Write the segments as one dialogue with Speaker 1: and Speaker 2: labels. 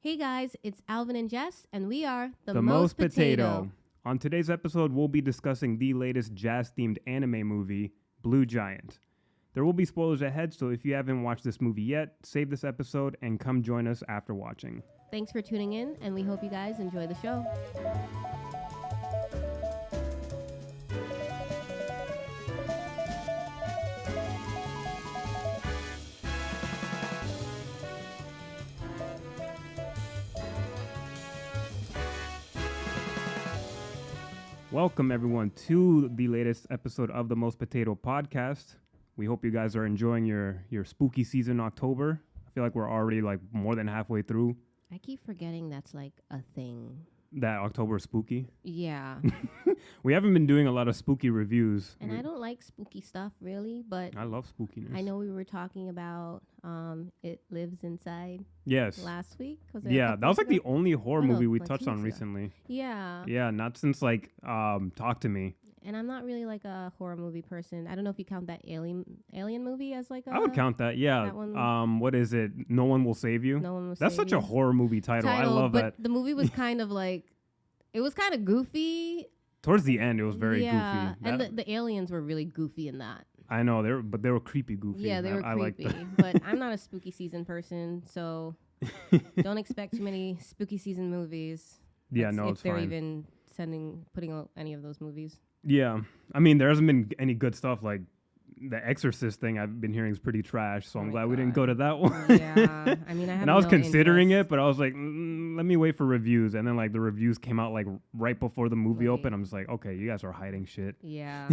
Speaker 1: Hey guys, it's Alvin and Jess, and we are
Speaker 2: The Most Potato. On today's episode, we'll be discussing the latest jazz-themed anime movie, Blue Giant. There will be spoilers ahead, so if you haven't watched this movie yet, save this episode and come join us after watching.
Speaker 1: Thanks for tuning in, and we hope you guys enjoy the show.
Speaker 2: Welcome, everyone, to the latest episode of the Most Potato podcast. We hope you guys are enjoying your spooky season, October. I feel like we're already more than halfway through.
Speaker 1: I keep forgetting that's a thing.
Speaker 2: That October is spooky.
Speaker 1: Yeah.
Speaker 2: We haven't been doing a lot of spooky reviews.
Speaker 1: And I don't like spooky stuff, really, but
Speaker 2: I love spookiness.
Speaker 1: I know we were talking about It Lives Inside last week.
Speaker 2: Yeah, that was the only horror movie we touched on recently.
Speaker 1: Yeah.
Speaker 2: Yeah, not since Talk to Me.
Speaker 1: And I'm not really a horror movie person. I don't know if you count that Alien movie as
Speaker 2: I would count that, yeah.
Speaker 1: That one.
Speaker 2: What is it? No One Will Save You?
Speaker 1: No One Will
Speaker 2: That's
Speaker 1: Save
Speaker 2: such a horror movie title. I love
Speaker 1: but
Speaker 2: that.
Speaker 1: The movie was kind of it was kind of goofy.
Speaker 2: Towards the end, it was very goofy.
Speaker 1: And the aliens were really goofy in that.
Speaker 2: I know, they were creepy goofy.
Speaker 1: Yeah, they were creepy. But I'm not a spooky season person, so don't expect too many spooky season movies.
Speaker 2: Yeah, no,
Speaker 1: it's fine. If they're even putting out any of those movies.
Speaker 2: Yeah, I mean, there hasn't been any good stuff. Like the Exorcist thing I've been hearing is pretty trash, so I'm glad we didn't go to that one.
Speaker 1: Yeah, I mean, I
Speaker 2: was considering it, but I was like, let me wait for reviews, and then the reviews came out right before the movie opened. I'm just like, okay, you guys are hiding shit.
Speaker 1: Yeah.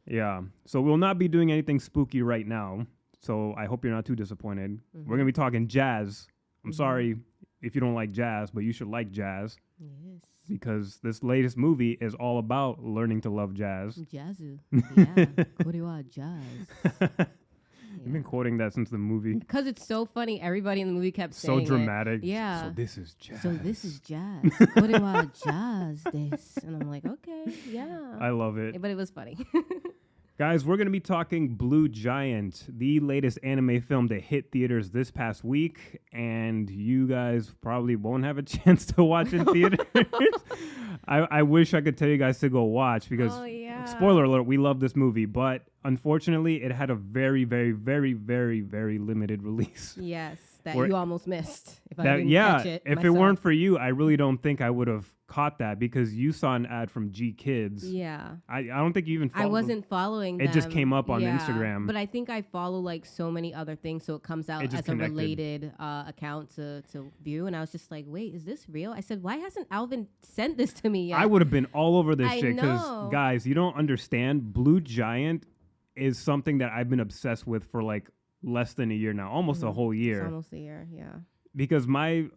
Speaker 2: Yeah, so we'll not be doing anything spooky right now. So I hope you're not too disappointed. Mm-hmm. We're gonna be talking jazz. I'm sorry if you don't like jazz, but you should like jazz.
Speaker 1: Yes.
Speaker 2: Because this latest movie is all about learning to love jazz.
Speaker 1: Jazzu. Yeah. Korewa jazz.
Speaker 2: You've been quoting that since the movie.
Speaker 1: Because it's so funny. Everybody in the movie kept saying
Speaker 2: so dramatic.
Speaker 1: Yeah.
Speaker 2: So this is jazz.
Speaker 1: Korewa jazz this. And I'm like, okay, yeah.
Speaker 2: I love it.
Speaker 1: But it was funny.
Speaker 2: Guys, we're going to be talking Blue Giant, the latest anime film to hit theaters this past week, and you guys probably won't have a chance to watch in theaters. I wish I could tell you guys to go watch because, spoiler alert, we love this movie, but unfortunately, it had a very, very, very, very, very limited release.
Speaker 1: Yes, you almost missed. If I didn't catch it
Speaker 2: if
Speaker 1: myself.
Speaker 2: it weren't for you, I really don't think I would have caught that because you saw an ad from G Kids.
Speaker 1: Yeah.
Speaker 2: I don't think you even followed.
Speaker 1: I wasn't following them.
Speaker 2: It just came up on Instagram.
Speaker 1: But I think I follow so many other things, so it comes out as a related account to view. And I was just like, wait, is this real? I said, why hasn't Alvin sent this to me yet?
Speaker 2: I would have been all over this shit
Speaker 1: because,
Speaker 2: guys, you don't understand. Blue Giant is something that I've been obsessed with for less than a year now, almost a whole year.
Speaker 1: It's almost a year, yeah.
Speaker 2: Because my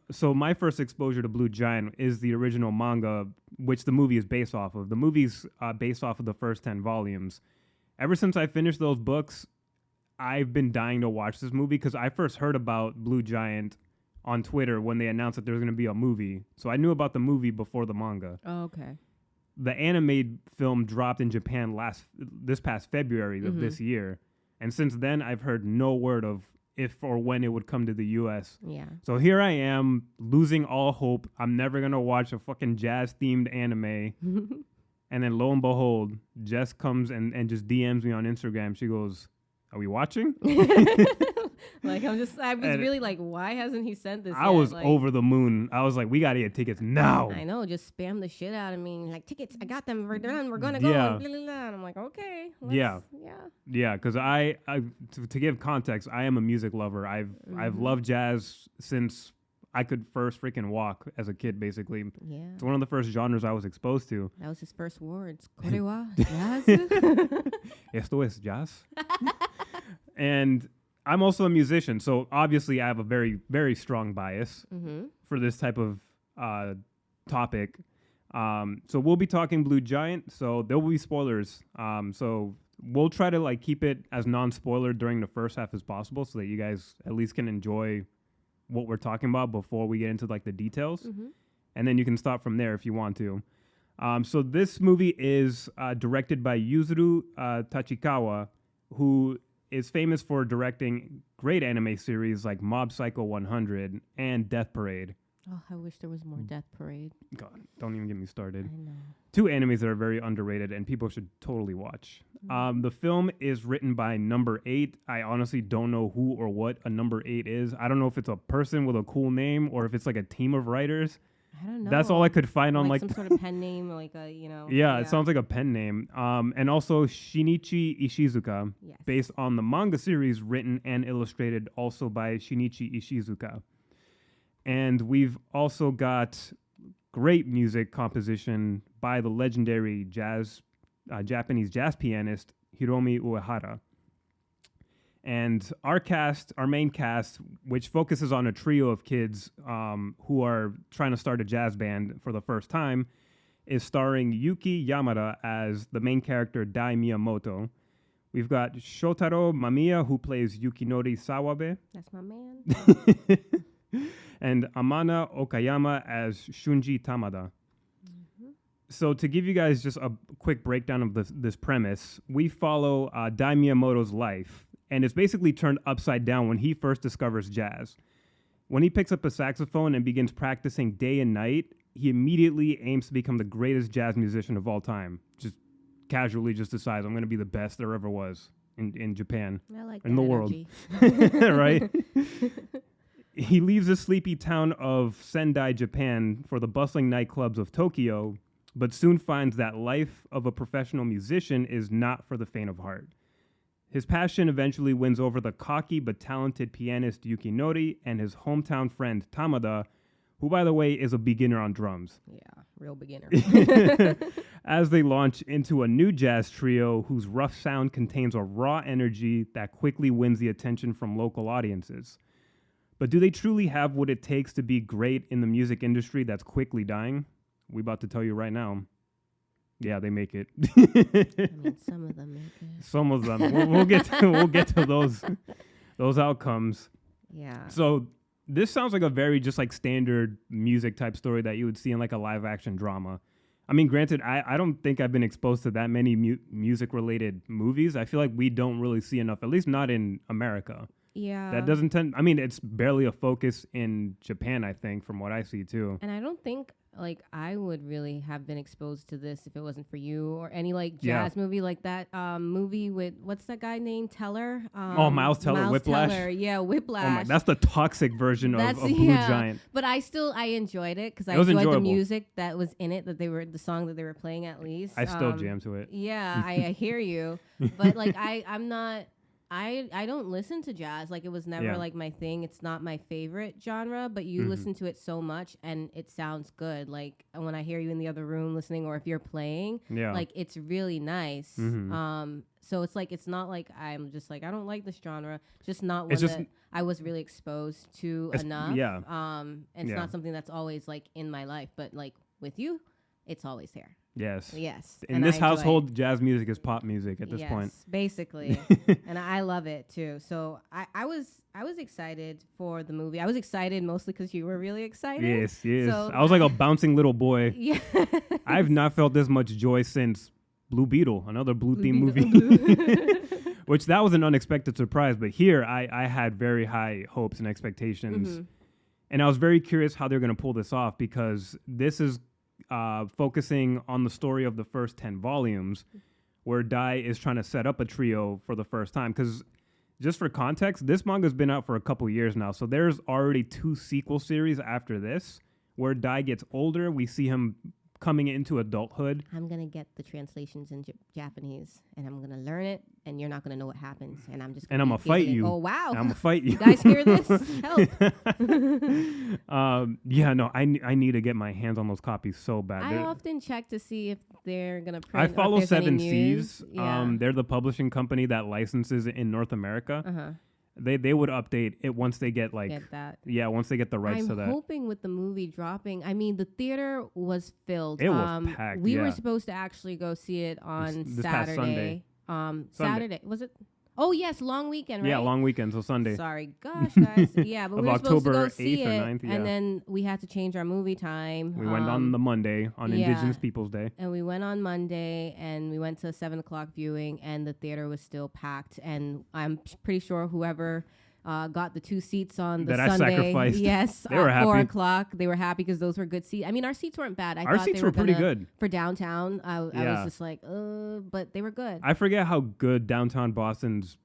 Speaker 2: first exposure to Blue Giant is the original manga, which the movie is based off of. The movie's based off of the first 10 volumes. Ever since I finished those books, I've been dying to watch this movie because I first heard about Blue Giant on Twitter when they announced that there was going to be a movie. So I knew about the movie before the manga.
Speaker 1: Oh, okay.
Speaker 2: The anime film dropped in Japan this past February of this year. And since then, I've heard no word of if or when it would come to the U.S.
Speaker 1: Yeah.
Speaker 2: So here I am, losing all hope. I'm never going to watch a fucking jazz-themed anime. And then lo and behold, Jess comes and just DMs me on Instagram. She goes, "Are we watching?"
Speaker 1: I was really why hasn't he sent this
Speaker 2: I
Speaker 1: yet?
Speaker 2: was over the moon. I was like, we got to get tickets now.
Speaker 1: I know, just spam the shit out of me. Tickets, I got them, we're done, we're going to go. And, blah, blah, blah. And I'm like, okay.
Speaker 2: Yeah, because I to give context, I am a music lover. I've loved jazz since I could first freaking walk as a kid, basically.
Speaker 1: Yeah.
Speaker 2: It's one of the first genres I was exposed to.
Speaker 1: That was his first words. Korewa jazz.
Speaker 2: Esto es jazz. And I'm also a musician, so obviously I have a very, very strong bias for this type of topic. So we'll be talking Blue Giant, so there will be spoilers. So we'll try to keep it as non-spoiler during the first half as possible so that you guys at least can enjoy what we're talking about before we get into the details. And then you can stop from there if you want to. So this movie is directed by Yuzuru Tachikawa, who is famous for directing great anime series like Mob Psycho 100 and Death Parade.
Speaker 1: Oh, I wish there was more Death Parade.
Speaker 2: God, don't even get me started.
Speaker 1: I know.
Speaker 2: 2 animes that are very underrated and people should totally watch. The film is written by Number 8. I honestly don't know who or what a Number 8 is. I don't know if it's a person with a cool name or if it's like a team of writers.
Speaker 1: I don't know.
Speaker 2: That's all I could find on like
Speaker 1: some sort of pen name, like a, you know.
Speaker 2: Yeah, it sounds like a pen name. And also Shinichi Ishizuka, based on the manga series written and illustrated also by Shinichi Ishizuka. And we've also got great music composition by the legendary Japanese jazz pianist Hiromi Uehara. And our main cast, which focuses on a trio of kids who are trying to start a jazz band for the first time, is starring Yuki Yamada as the main character Dai Miyamoto. We've got Shotaro Mamiya, who plays Yukinori Sawabe.
Speaker 1: That's my man.
Speaker 2: And Amana Okayama as Shunji Tamada. So to give you guys just a quick breakdown of this premise, we follow Dai Miyamoto's life. And it's basically turned upside down when he first discovers jazz. When he picks up a saxophone and begins practicing day and night, he immediately aims to become the greatest jazz musician of all time. Just casually just decides, I'm going to be the best there ever was in Japan.
Speaker 1: I like
Speaker 2: in the
Speaker 1: energy.
Speaker 2: World. Right? He leaves the sleepy town of Sendai, Japan, for the bustling nightclubs of Tokyo, but soon finds that life of a professional musician is not for the faint of heart. His passion eventually wins over the cocky but talented pianist Yukinori and his hometown friend Tamada, who, by the way, is a beginner on drums.
Speaker 1: Yeah, real beginner.
Speaker 2: As they launch into a new jazz trio whose rough sound contains a raw energy that quickly wins the attention from local audiences. But do they truly have what it takes to be great in the music industry that's quickly dying? We're about to tell you right now. Yeah, they make it.
Speaker 1: I mean, some of them make it.
Speaker 2: Some of them. We'll get to those outcomes.
Speaker 1: Yeah.
Speaker 2: So this sounds like a very just like standard music type story that you would see in like a live action drama. I mean, granted, I don't think I've been exposed to that many music related movies. I feel like we don't really see enough, at least not in America.
Speaker 1: Yeah.
Speaker 2: That doesn't tend, I mean, it's barely a focus in Japan, I think, from what I see too.
Speaker 1: And I don't think like I would really have been exposed to this if it wasn't for you or any like jazz movie like that movie with what's that guy named Teller?
Speaker 2: Miles Teller, Whiplash.
Speaker 1: Teller. Yeah, Whiplash.
Speaker 2: That's the toxic version of Blue Giant.
Speaker 1: But I enjoyed it because I enjoyed the music that was in it, the song that they were playing at least.
Speaker 2: I still jam to it.
Speaker 1: Yeah, I hear you. But like I'm not. I don't listen to jazz. Like it was never like my thing. It's not my favorite genre, but you listen to it so much and it sounds good. Like when I hear you in the other room listening or if you're playing, like it's really nice. So it's like, it's not like I'm just like, I don't like this genre. Just not one that I was really exposed to enough.
Speaker 2: Yeah.
Speaker 1: And it's not something that's always like in my life, but like with you, it's always here.
Speaker 2: Yes.
Speaker 1: Yes.
Speaker 2: In this household, jazz music is pop music at this point.
Speaker 1: Basically. And I love it too. So I was excited for the movie. I was excited mostly because you were really excited.
Speaker 2: Yes.
Speaker 1: So
Speaker 2: I was like a bouncing little boy.
Speaker 1: Yeah.
Speaker 2: I've not felt this much joy since Blue Beetle, another blue theme movie. Which that was an unexpected surprise. But here I had very high hopes and expectations. And I was very curious how they're going to pull this off because this is focusing on the story of the first 10 volumes where Dai is trying to set up a trio for the first time. Because just for context, this manga's been out for a couple years now. So there's already 2 sequel series after this where Dai gets older. We see him coming into adulthood.
Speaker 1: I'm going to get the translations in Japanese and I'm going to learn it and you're not going to know what happens. And I'm just going to
Speaker 2: fight you.
Speaker 1: Oh, wow.
Speaker 2: I'm going to fight you.
Speaker 1: You guys hear this? Help.
Speaker 2: I need to get my hands on those copies so bad.
Speaker 1: I often check to see if they're going to print.
Speaker 2: I follow 7 Seas.
Speaker 1: Yeah.
Speaker 2: They're the publishing company that licenses in North America. They would update it once they get
Speaker 1: that.
Speaker 2: Yeah, once they get the rights to that.
Speaker 1: I'm hoping with the movie dropping. I mean, the theater was filled.
Speaker 2: It was packed.
Speaker 1: We were supposed to actually go see it on
Speaker 2: this
Speaker 1: Saturday.
Speaker 2: past Sunday.
Speaker 1: Saturday was it? Oh yes, long weekend, right?
Speaker 2: Yeah, long weekend, so Sunday.
Speaker 1: Sorry, gosh, guys. Yeah, but
Speaker 2: Of
Speaker 1: we were supposed to
Speaker 2: October
Speaker 1: go see
Speaker 2: 8th or
Speaker 1: it,
Speaker 2: 9th, yeah.
Speaker 1: and then we had to change our movie time.
Speaker 2: We went on the Monday, on
Speaker 1: yeah.
Speaker 2: Indigenous Peoples Day.
Speaker 1: And we went on Monday, and we went to a 7 o'clock viewing, and the theater was still packed. And I'm pretty sure whoever got the 2 seats on the
Speaker 2: that
Speaker 1: Sunday,
Speaker 2: I sacrificed.
Speaker 1: yes,
Speaker 2: They were
Speaker 1: at
Speaker 2: happy.
Speaker 1: 4 o'clock, they were happy because those were good seats. I mean, our seats weren't bad.
Speaker 2: Our
Speaker 1: thought
Speaker 2: seats
Speaker 1: they
Speaker 2: were pretty good
Speaker 1: for downtown. I
Speaker 2: Yeah.
Speaker 1: was just like, but they were good.
Speaker 2: I forget how good downtown Boston's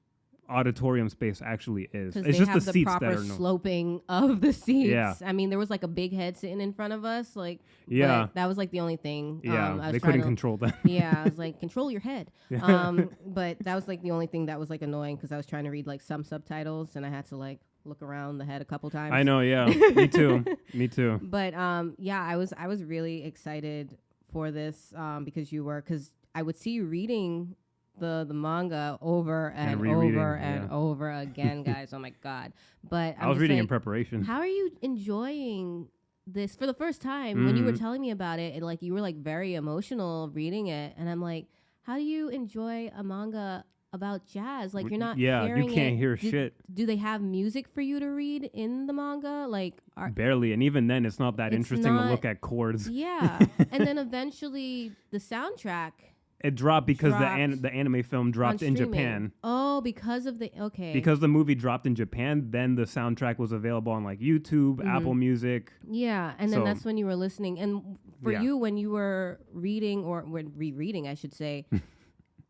Speaker 2: auditorium space actually is. It's
Speaker 1: they
Speaker 2: just
Speaker 1: have
Speaker 2: the seats
Speaker 1: proper
Speaker 2: that are
Speaker 1: sloping of the seats.
Speaker 2: Yeah.
Speaker 1: I mean, there was like a big head sitting in front of us. Like,
Speaker 2: Yeah.
Speaker 1: but that was like the only thing.
Speaker 2: Yeah,
Speaker 1: I was
Speaker 2: they
Speaker 1: trying
Speaker 2: couldn't
Speaker 1: to,
Speaker 2: control that.
Speaker 1: Yeah, I was like, control your head.
Speaker 2: Yeah.
Speaker 1: But that was like the only thing that was like annoying because I was trying to read like some subtitles and I had to like look around the head a couple times.
Speaker 2: I know, yeah. Me too. Me too.
Speaker 1: But yeah, I was really excited for this because I would see you reading the manga over and over and over again, guys. Oh my god! But
Speaker 2: I was reading in preparation.
Speaker 1: How are you enjoying this for the first time? When you were telling me about it, and like you were like very emotional reading it, and I'm like, how do you enjoy a manga about jazz? Like you're not.
Speaker 2: Yeah,
Speaker 1: hearing
Speaker 2: you can't
Speaker 1: it.
Speaker 2: hear shit.
Speaker 1: Do they have music for you to read in the manga? Like
Speaker 2: barely, and even then, it's not that interesting to look at chords.
Speaker 1: Yeah, and then eventually the soundtrack.
Speaker 2: It dropped because the anime film dropped in Japan.
Speaker 1: Oh, because
Speaker 2: the movie dropped in Japan, then the soundtrack was available on like YouTube, Apple Music.
Speaker 1: Yeah, and then that's when you were listening. And for you, when you were reading or when rereading, I should say,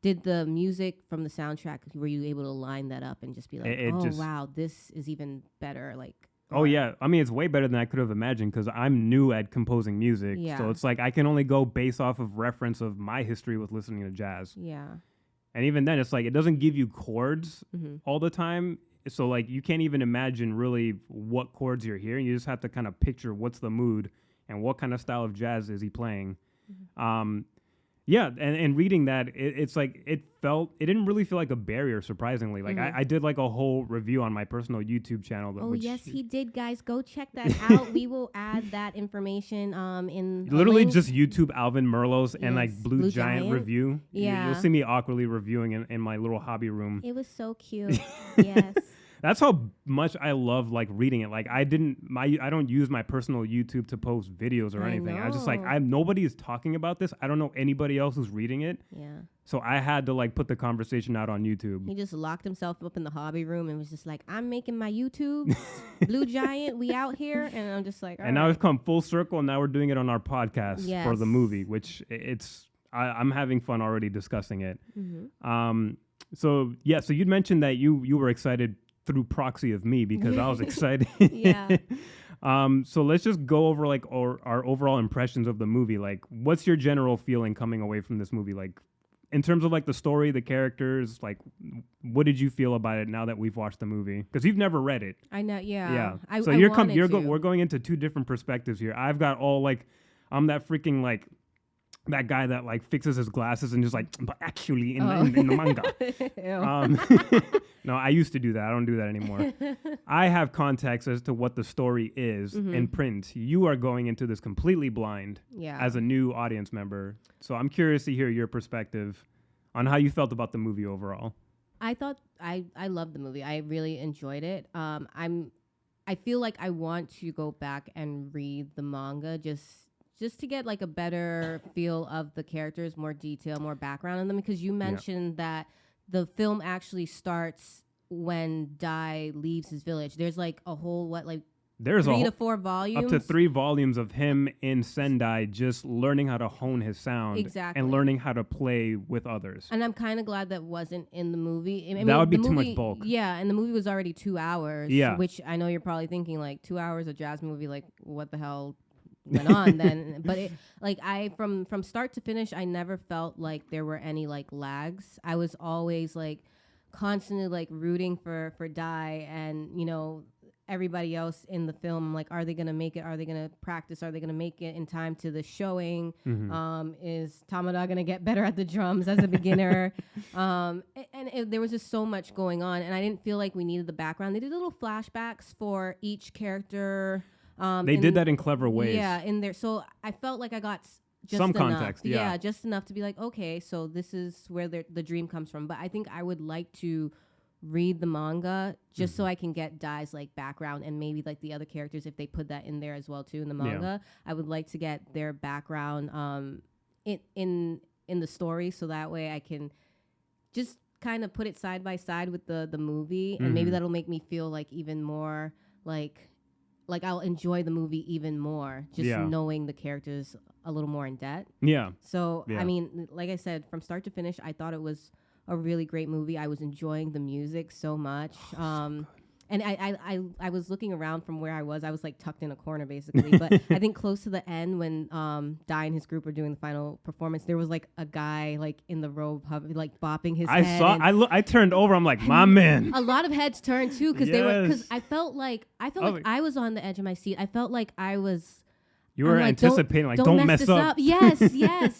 Speaker 1: did the music from the soundtrack, were you able to line that up and just be like, wow, this is even better? Like.
Speaker 2: Oh, yeah. I mean, it's way better than I could have imagined because I'm new at composing music.
Speaker 1: Yeah.
Speaker 2: So it's like I can only go based off of reference of my history with listening to jazz.
Speaker 1: Yeah.
Speaker 2: And even then, it's like it doesn't give you chords all the time. So like you can't even imagine really what chords you're hearing. You just have to kind of picture what's the mood and what kind of style of jazz is he playing. Yeah, and reading that, it's like it didn't really feel like a barrier, surprisingly. Like I did like a whole review on my personal YouTube channel.
Speaker 1: Yes, he did, guys. Go check that out. We will add that information in
Speaker 2: literally just YouTube Alvin Merlos and like Blue Giant review.
Speaker 1: Yeah,
Speaker 2: you'll see me awkwardly reviewing in my little hobby room.
Speaker 1: It was so cute. Yes.
Speaker 2: That's how much I love like reading it. Like I don't use my personal YouTube to post videos or anything. I just like nobody is talking about this. I don't know anybody else who's reading it.
Speaker 1: Yeah.
Speaker 2: So I had to like put the conversation out on YouTube.
Speaker 1: He just locked himself up in the hobby room and was just like, I'm making my YouTube, Blue Giant, we out here. And I'm just like, all
Speaker 2: and now we've come full circle and now we're doing it on our podcast for the movie, which I'm having fun already discussing it. So you'd mentioned that you were excited through proxy of me because I was excited.
Speaker 1: Yeah.
Speaker 2: So let's just go over like our overall impressions of the movie. Like, what's your general feeling coming away from this movie? Like, in terms of like the story, the characters, like, what did you feel about it now that we've watched the movie? Because you've never read it.
Speaker 1: I know. Yeah.
Speaker 2: Yeah. So we're going into two different perspectives here. I've got all like, I'm that freaking like. That guy that like fixes his glasses and just like, but actually in the manga. No, I used to do that. I don't do that anymore. I have context as to what the story is in print. You are going into this completely blind as a new audience member. So I'm curious to hear your perspective on how you felt about the movie overall.
Speaker 1: I thought I loved the movie. I really enjoyed it. I feel like I want to go back and read the manga just to get like a better feel of the characters, more detail, more background on them. Because you mentioned that the film actually starts when Dai leaves his village. There's like a whole, there's 3 to 4 volumes?
Speaker 2: Up to 3 volumes of him in Sendai just learning how to hone his sound and learning how to play with others.
Speaker 1: And I'm kind of glad that wasn't in the movie. I mean,
Speaker 2: that would be too much bulk.
Speaker 1: Yeah, and the movie was already 2 hours, which I know you're probably thinking like 2 hours of jazz movie, like what the hell went on then. But from start to finish, I never felt like there were any like lags. I was always like constantly like rooting for Dai and everybody else in the film. Like, are they gonna make it? Are they gonna practice? Are they gonna make it in time to the showing? Is Tamada gonna get better at the drums as a beginner? There was just so much going on, and I didn't feel like we needed the background. They did little flashbacks for each character.
Speaker 2: They did that in clever ways.
Speaker 1: Yeah, in there. So I felt like I got just
Speaker 2: some
Speaker 1: enough.
Speaker 2: context. Yeah,
Speaker 1: just enough to be like, okay, so this is where the dream comes from. But I think I would like to read the manga just so I can get Dai's like background and maybe like the other characters if they put that in there as well too in the manga. I would like to get their background in the story so that way I can just kind of put it side by side with the movie and maybe that'll make me feel like even more like I'll enjoy the movie even more just knowing the characters a little more in depth. Yeah. So I mean, like I said, from start to finish, I thought it was a really great movie. I was enjoying the music so much. And I was looking around from where I was like tucked in a corner basically. But I think close to the end when Dai and his group were doing the final performance, there was like a guy like in the robe like bopping his head.
Speaker 2: I turned over. I'm like, my man.
Speaker 1: A lot of heads turned too because I felt like I was on the edge of my seat. I felt like I was.
Speaker 2: You were anticipating, don't mess up.
Speaker 1: Yes,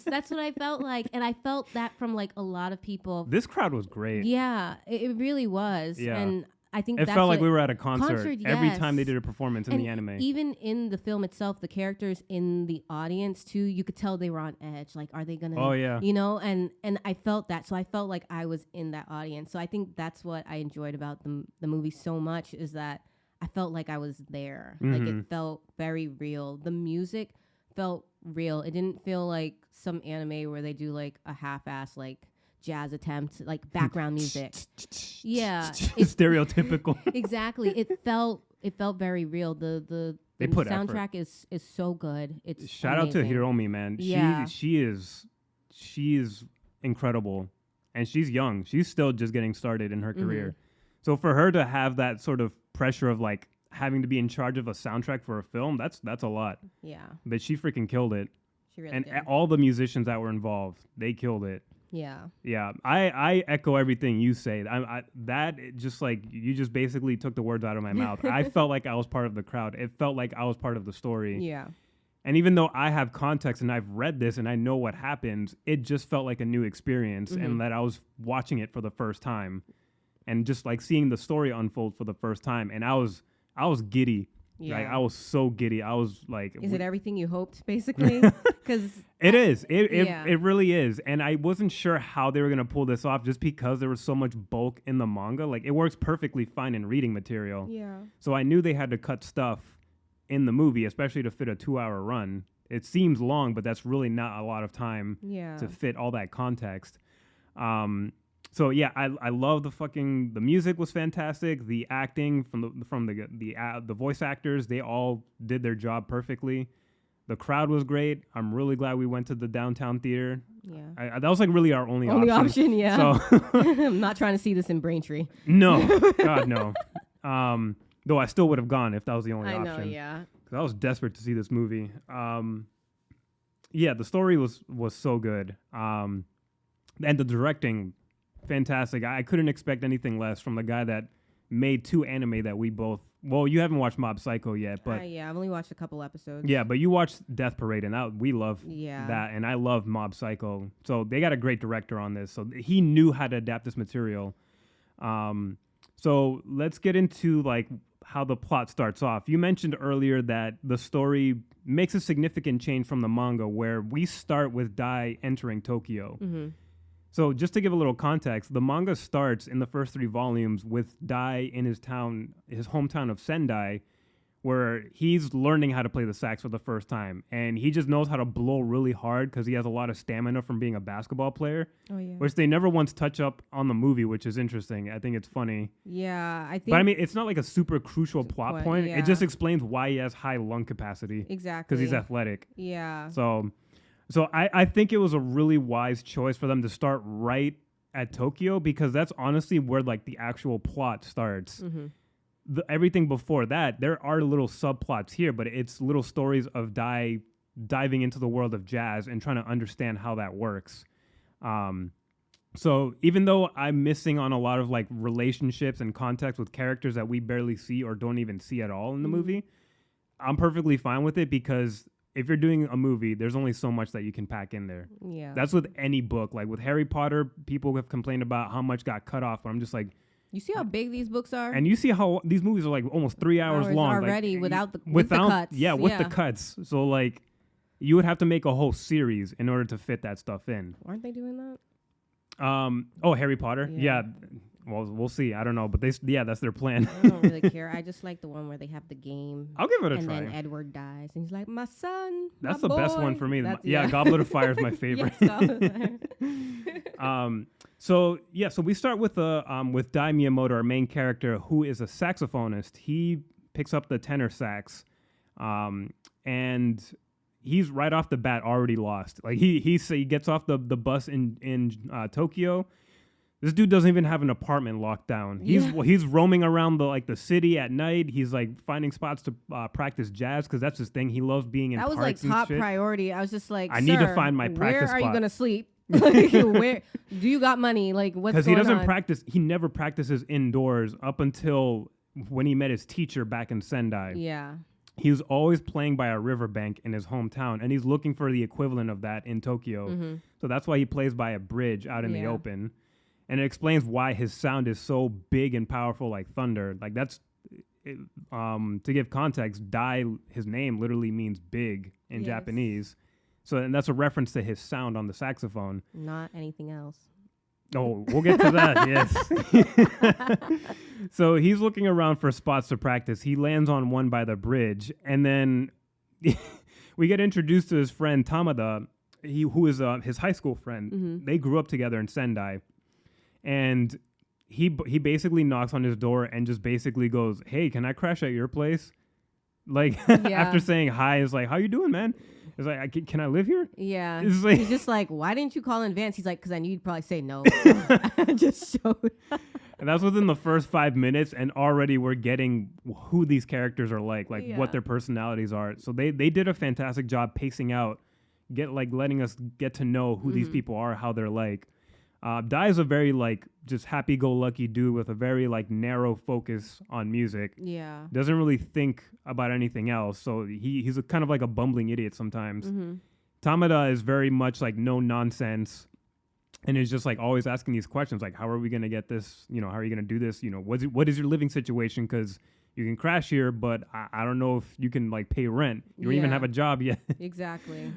Speaker 1: that's what I felt like. And I felt that from like a lot of people.
Speaker 2: This crowd was great.
Speaker 1: Yeah, it really was. Yeah. And I think
Speaker 2: it felt like we were at a concert every time they did a performance in the anime.
Speaker 1: Even in the film itself, the characters in the audience too, you could tell they were on edge. Like, are they gonna? Oh yeah. You know, and I felt that, so I felt like I was in that audience. So I think that's what I enjoyed about the movie so much is that I felt like I was there. Like it felt very real. The music felt real. It didn't feel like some anime where they do like a half-ass like jazz attempt, like background music. Yeah,
Speaker 2: stereotypical.
Speaker 1: Exactly. It felt very real. The soundtrack is so good. It's
Speaker 2: shout
Speaker 1: amazing.
Speaker 2: out to Hiromi, man. Yeah. She is incredible, and she's young. She's still just getting started in her career. So for her to have that sort of pressure of like having to be in charge of a soundtrack for a film, that's a lot. Yeah. But she freaking killed it. She really did. And all the musicians that were involved, they killed it. Yeah. Yeah. I echo everything you say. Just like you just basically took the words out of my mouth. I felt like I was part of the crowd. It felt like I was part of the story. Yeah. And even though I have context and I've read this and I know what happens, it just felt like a new experience and that I was watching it for the first time. And just like seeing the story unfold for the first time, and I was giddy. Yeah. Like I was so giddy. I was like,
Speaker 1: "Is it everything you hoped?" Basically, because
Speaker 2: it is. It really is. And I wasn't sure how they were gonna pull this off, just because there was so much bulk in the manga. Like it works perfectly fine in reading material. Yeah. So I knew they had to cut stuff in the movie, especially to fit a 2-hour run. It seems long, but that's really not a lot of time to fit all that context. So yeah, I love the music was fantastic. The acting from the voice actors, they all did their job perfectly. The crowd was great. I'm really glad we went to the downtown theater. Yeah, that was like really our only option.
Speaker 1: Yeah. So I'm not trying to see this in Braintree.
Speaker 2: No, God no. Though I still would have gone if that was the only option. I know, yeah. Because I was desperate to see this movie. Yeah, the story was so good. And the directing. Fantastic. I couldn't expect anything less from the guy that made 2 anime that we both... Well, you haven't watched Mob Psycho yet, but...
Speaker 1: yeah, I've only watched a couple episodes.
Speaker 2: Yeah, but you watched Death Parade, and we love that, and I love Mob Psycho. So they got a great director on this. So he knew how to adapt this material. So let's get into like how the plot starts off. You mentioned earlier that the story makes a significant change from the manga, where we start with Dai entering Tokyo. Mm-hmm. So just to give a little context, the manga starts in the first 3 volumes with Dai in his hometown of Sendai, where he's learning how to play the sax for the first time. And he just knows how to blow really hard because he has a lot of stamina from being a basketball player, which they never once touch up on the movie, which is interesting. I think it's funny.
Speaker 1: Yeah, I think...
Speaker 2: But I mean, it's not like a super crucial plot point. Yeah. It just explains why he has high lung capacity.
Speaker 1: Exactly.
Speaker 2: Because he's athletic.
Speaker 1: Yeah.
Speaker 2: So I think it was a really wise choice for them to start right at Tokyo, because that's honestly where like the actual plot starts. Mm-hmm. Everything before that, there are little subplots here, but it's little stories of Dai diving into the world of jazz and trying to understand how that works. So even though I'm missing on a lot of like relationships and context with characters that we barely see or don't even see at all in the movie, I'm perfectly fine with it, because if you're doing a movie, there's only so much that you can pack in there. Yeah. That's with any book. Like with Harry Potter, people have complained about how much got cut off, but I'm just like...
Speaker 1: You see how big these books are?
Speaker 2: And you see how these movies are like almost 3 hours long.
Speaker 1: Already,
Speaker 2: like,
Speaker 1: with the cuts.
Speaker 2: Yeah, with the cuts. So like, you would have to make a whole series in order to fit that stuff in.
Speaker 1: Aren't they doing that?
Speaker 2: Harry Potter? Yeah. Well, we'll see. I don't know, but that's their plan.
Speaker 1: I don't really care. I just like the one where they have the game.
Speaker 2: I'll give it a try.
Speaker 1: And then Edward dies, and he's like, "My son."
Speaker 2: That's
Speaker 1: my
Speaker 2: the
Speaker 1: boy.
Speaker 2: best one for me.
Speaker 1: Yeah,
Speaker 2: Goblet of Fire is my favorite.
Speaker 1: Yes, Goblet of Fire.
Speaker 2: So we start with Dai Miyamoto, our main character, who is a saxophonist. He picks up the tenor sax, and he's right off the bat already lost. Like he gets off the bus in Tokyo. This dude doesn't even have an apartment locked down. He's roaming around the city at night. He's like finding spots to practice jazz because that's his thing. He loves being in.
Speaker 1: That was like top priority. I was just like,
Speaker 2: I need to find my practice
Speaker 1: spot. Where are you gonna sleep?
Speaker 2: Like,
Speaker 1: where do you got money? Like what's going on? Because
Speaker 2: he doesn't practice. He never practices indoors up until when he met his teacher back in Sendai.
Speaker 1: Yeah.
Speaker 2: He was always playing by a riverbank in his hometown, and he's looking for the equivalent of that in Tokyo. Mm-hmm. So that's why he plays by a bridge out in the open. And it explains why his sound is so big and powerful like thunder. Like that's, to give context, Dai, his name literally means big in Japanese. So and that's a reference to his sound on the saxophone.
Speaker 1: Not anything else.
Speaker 2: Oh, we'll get to that, yes. So he's looking around for spots to practice. He lands on one by the bridge. And then we get introduced to his friend Tamada, who is his high school friend. Mm-hmm. They grew up together in Sendai. And he basically knocks on his door and just basically goes, "Hey, can I crash at your place?" Like after saying hi, is like, "How you doing, man?" It's like, "Can I live here?"
Speaker 1: Yeah.
Speaker 2: It's like,
Speaker 1: he's just like, "Why didn't you call in advance?" He's like, "Because I knew you'd probably say no." I just showed.
Speaker 2: And that's within the first 5 minutes, and already we're getting who these characters are like what their personalities are. So they did a fantastic job pacing out, letting us get to know who these people are, how they're like. Dai is a very just happy-go-lucky dude with a very narrow focus on music.
Speaker 1: Yeah.
Speaker 2: Doesn't really think about anything else. So he's kind of like a bumbling idiot sometimes. Mm-hmm. Tamada is very much no nonsense, and is just always asking these questions like, how are we gonna get this? How are you gonna do this? What is your living situation? Because you can crash here, but I don't know if you can pay rent. You don't even have a job yet.
Speaker 1: Exactly.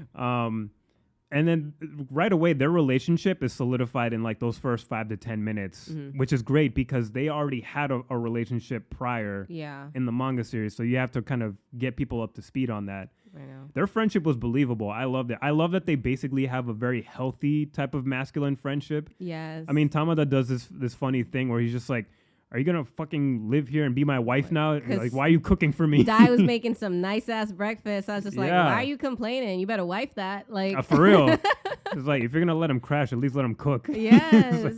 Speaker 2: And then right away, their relationship is solidified in those first 5 to 10 minutes, which is great because they already had a relationship prior in the manga series. So you have to kind of get people up to speed on that.
Speaker 1: I know.
Speaker 2: Their friendship was believable. I loved it. I love that they basically have a very healthy type of masculine friendship.
Speaker 1: Yes.
Speaker 2: I mean, Tamada does this funny thing where he's just like, "Are you going to fucking live here and be my wife now? Why are you cooking for me?"
Speaker 1: Dai was making some nice-ass breakfast. I was just like, why are you complaining? You better wife that.
Speaker 2: For real. It's like, if you're going to let him crash, at least let him cook.
Speaker 1: Yes.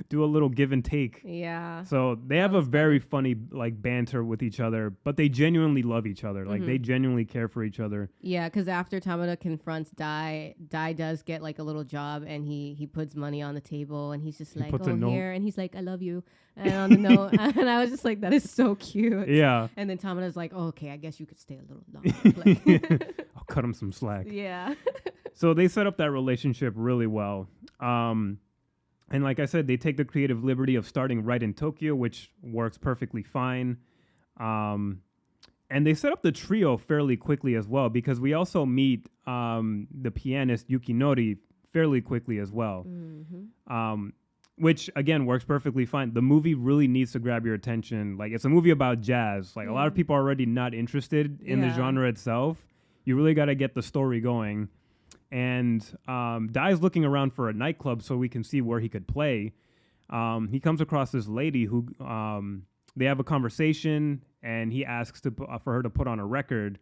Speaker 2: Do a little give and take.
Speaker 1: Yeah.
Speaker 2: So they have a very funny banter with each other, but they genuinely love each other. They genuinely care for each other.
Speaker 1: Yeah, because after Tamada confronts Dai does get a little job, and he puts money on the table, and he's just like, "Oh, here," and he's like, "I love you," and on the note, and I was just like, that is so cute.
Speaker 2: Yeah.
Speaker 1: And then Tamada's like, "Oh, okay, I guess you could stay a little longer."
Speaker 2: I'll cut him some slack.
Speaker 1: Yeah.
Speaker 2: So they set up that relationship really well. And like I said, they take the creative liberty of starting right in Tokyo, which works perfectly fine. And they set up the trio fairly quickly as well, because we also meet the pianist Yukinori fairly quickly as well, which, again, works perfectly fine. The movie really needs to grab your attention. It's a movie about jazz. A lot of people are already not interested in the genre itself. You really got to get the story going. And Dai's looking around for a nightclub so we can see where he could play. He comes across this lady who they have a conversation, and he asks for her to put on a record.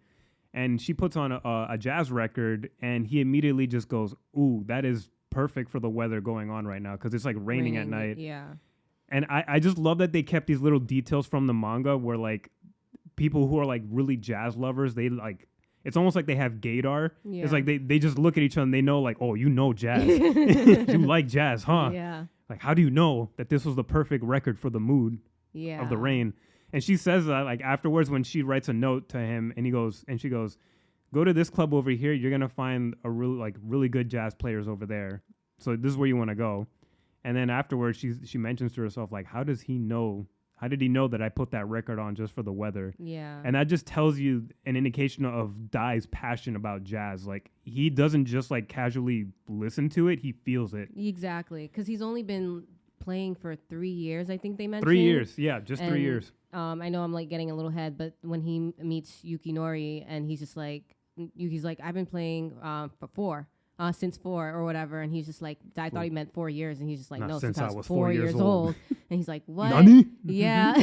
Speaker 2: And she puts on a jazz record, and he immediately just goes, "Ooh, that is perfect for the weather going on right now," because it's raining at night.
Speaker 1: Yeah.
Speaker 2: And I just love that they kept these little details from the manga where people who are really jazz lovers, they it's almost like they have gaydar. Yeah. It's they just look at each other and they know "Oh, you know jazz. You like jazz, huh?"
Speaker 1: Yeah.
Speaker 2: How do you know that this was the perfect record for the mood of the rain? And she says that afterwards when she writes a note to him, and she goes, "Go to this club over here. You're gonna find a really good jazz players over there. So this is where you want to go." And then afterwards, she mentions to herself how does he know? How did he know that I put that record on just for the weather?
Speaker 1: Yeah.
Speaker 2: And that just tells you an indication of Dai's passion about jazz. He doesn't just casually listen to it, he feels it.
Speaker 1: Exactly. Because he's only been playing for 3 years, I think they mentioned.
Speaker 2: 3 years, yeah, just 3 years.
Speaker 1: I know I'm like getting a little ahead, but when he meets Yukinori and he's just like, Yuki's like, I've been playing since 4 or whatever, and he's just like, I thought he meant 4 years, and he's just like, no, since I was 4 years old. And he's like, what?
Speaker 2: Nani?
Speaker 1: Yeah.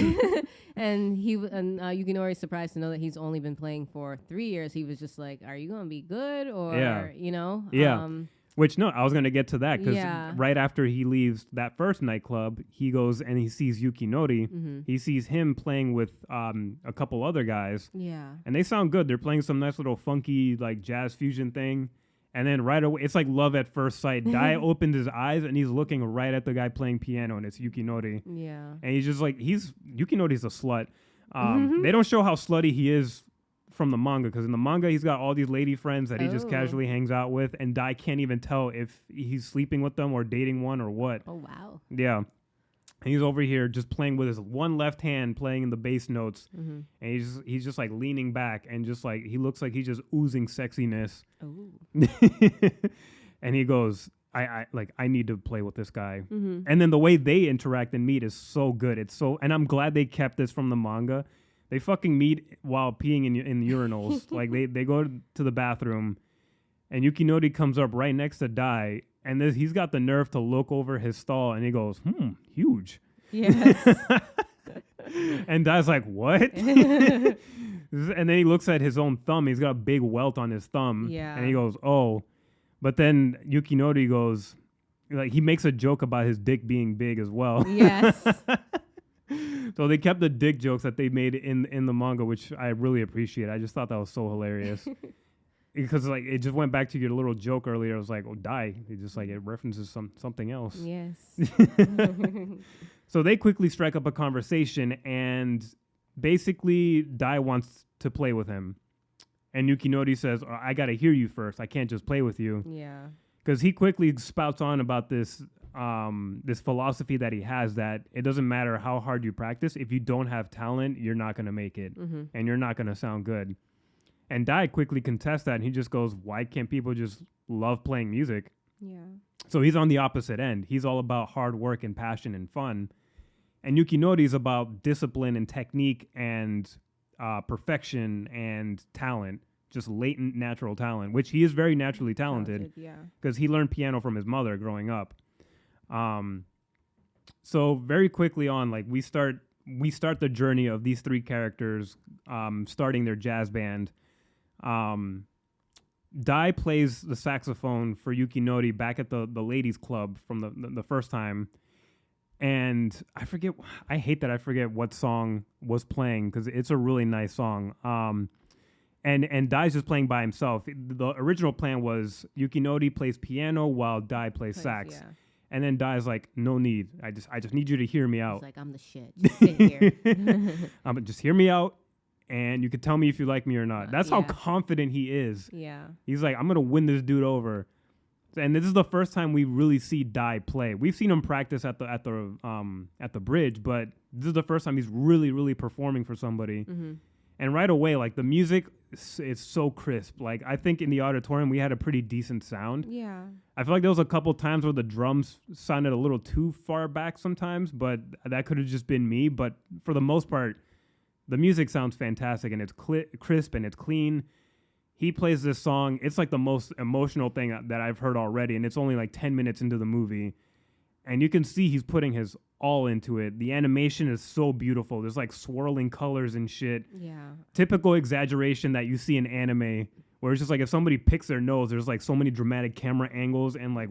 Speaker 1: And Yukinori's surprised to know that he's only been playing for 3 years. He was just like, are you gonna be good, or you know?
Speaker 2: Yeah. Which, no, I was going to get to that because right after he leaves that first nightclub, he goes and he sees Yukinori. Mm-hmm. He sees him playing with a couple other guys.
Speaker 1: Yeah.
Speaker 2: And they sound good. They're playing some nice little funky, like, jazz fusion thing. And then right away, it's like love at first sight. Dai opened his eyes and he's looking right at the guy playing piano, and it's Yukinori.
Speaker 1: Yeah.
Speaker 2: And he's just like, Yukinori's a slut. They don't show how slutty he is from the manga, because in the manga he's got all these lady friends that he just casually hangs out with, and Dai can't even tell if he's sleeping with them or dating one or what.
Speaker 1: Oh wow.
Speaker 2: Yeah. And he's over here just playing with his one left hand, playing in the bass notes, and he's just like leaning back, and just like he looks like he's just oozing sexiness. And he goes, I need to play with this guy. And then the way they interact and meet is so good. And I'm glad they kept this from the manga. They fucking meet while peeing in urinals. Like they go to the bathroom, and Yukinori comes up right next to Dai, and he's got the nerve to look over his stall, and he goes, huge.
Speaker 1: Yes.
Speaker 2: And Dai's like, what? And then he looks at his own thumb. He's got a big welt on his thumb.
Speaker 1: Yeah.
Speaker 2: And he goes, oh. But then Yukinori goes, like, he makes a joke about his dick being big as well.
Speaker 1: Yes.
Speaker 2: So they kept the dick jokes that they made in the manga, which I really appreciate. I just thought that was so hilarious. Because like it just went back to your little joke earlier. I was like, oh, Dai. It just like it references something else.
Speaker 1: Yes.
Speaker 2: So they quickly strike up a conversation, and basically Dai wants to play with him. And Yukinori says, I got to hear you first. I can't just play with you.
Speaker 1: Yeah. Because
Speaker 2: he quickly spouts on about this philosophy that he has, that it doesn't matter how hard you practice. If you don't have talent, you're not going to make it, and you're not going to sound good. And Dai quickly contests that, and he just goes, why can't people just love playing music?
Speaker 1: Yeah.
Speaker 2: So he's on the opposite end. He's all about hard work and passion and fun. And Yukinori's about discipline and technique and perfection and talent, just latent natural talent, which he is very naturally talented.
Speaker 1: Yeah.
Speaker 2: Because he learned piano from his mother growing up. So very quickly on, like we start the journey of these three characters starting their jazz band. Dai plays the saxophone for Yukinori back at the ladies' club from the first time. And I hate that I forget what song was playing, because it's a really nice song. And Dai's just playing by himself. The original plan was Yukinori plays piano while Dai plays sax. Yeah. And then Dai's like, no need. I just need you to hear me out.
Speaker 1: He's like, I'm the shit. Just sit here.
Speaker 2: Just hear me out, and you can tell me if you like me or not. That's how confident he is.
Speaker 1: Yeah.
Speaker 2: He's like, I'm gonna win this dude over. And this is the first time we really see Dai play. We've seen him practice at the bridge, but this is the first time he's really, really performing for somebody. And right away, like the music is so crisp. Like I think in the auditorium we had a pretty decent sound.
Speaker 1: Yeah.
Speaker 2: I feel like there was a couple times where the drums sounded a little too far back sometimes, but that could have just been me. But for the most part, the music sounds fantastic, and it's crisp and it's clean. He plays this song. It's like the most emotional thing that I've heard already, and it's only like 10 minutes into the movie. And you can see he's putting his all into it. The animation is so beautiful. There's like swirling colors and shit.
Speaker 1: Yeah.
Speaker 2: Typical exaggeration that you see in anime, where it's just like if somebody picks their nose, there's like so many dramatic camera angles and like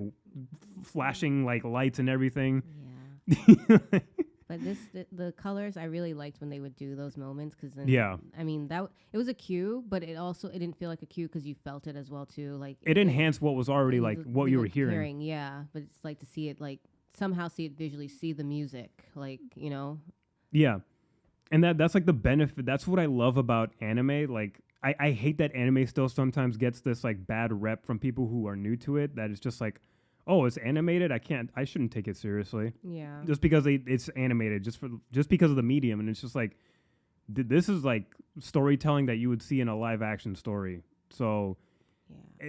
Speaker 2: flashing like lights and everything.
Speaker 1: Yeah. But the colors, I really liked when they would do those moments, because I mean it was a cue, but it didn't feel like a cue because you felt it as well too. Like
Speaker 2: it enhanced what was already like what you were hearing.
Speaker 1: Yeah, but it's like to see it like somehow see it visually, see the music, like, you know.
Speaker 2: Yeah, and that's like the benefit. That's what I love about anime. Like I hate that anime still sometimes gets this like bad rep from people who are new to it. That it's just like, oh, it's animated. I shouldn't take it seriously.
Speaker 1: Yeah.
Speaker 2: Just because it's animated, just because of the medium, and it's just like, this is like storytelling that you would see in a live action story. So,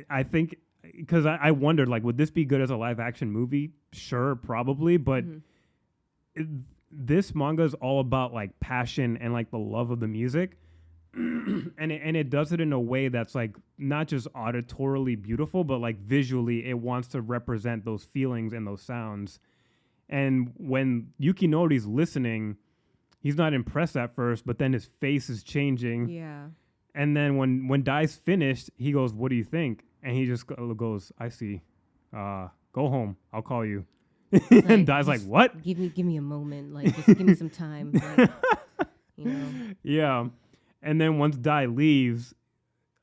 Speaker 2: I think, because I wondered, like, would this be good as a live action movie? Sure, probably, but it, this manga is all about like passion and like the love of the music. And it does it in a way that's like not just auditorily beautiful, but like visually it wants to represent those feelings and those sounds. And when Yukinori's listening, he's not impressed at first, but then his face is changing.
Speaker 1: Yeah.
Speaker 2: And then when Dai's finished, he goes, "What do you think?" And he just goes, "I see. Go home. I'll call you."
Speaker 1: Like,
Speaker 2: and Dai's like, "What?
Speaker 1: Give me a moment. Like, just give me some time." Like, you know.
Speaker 2: Yeah. And then once Dai leaves,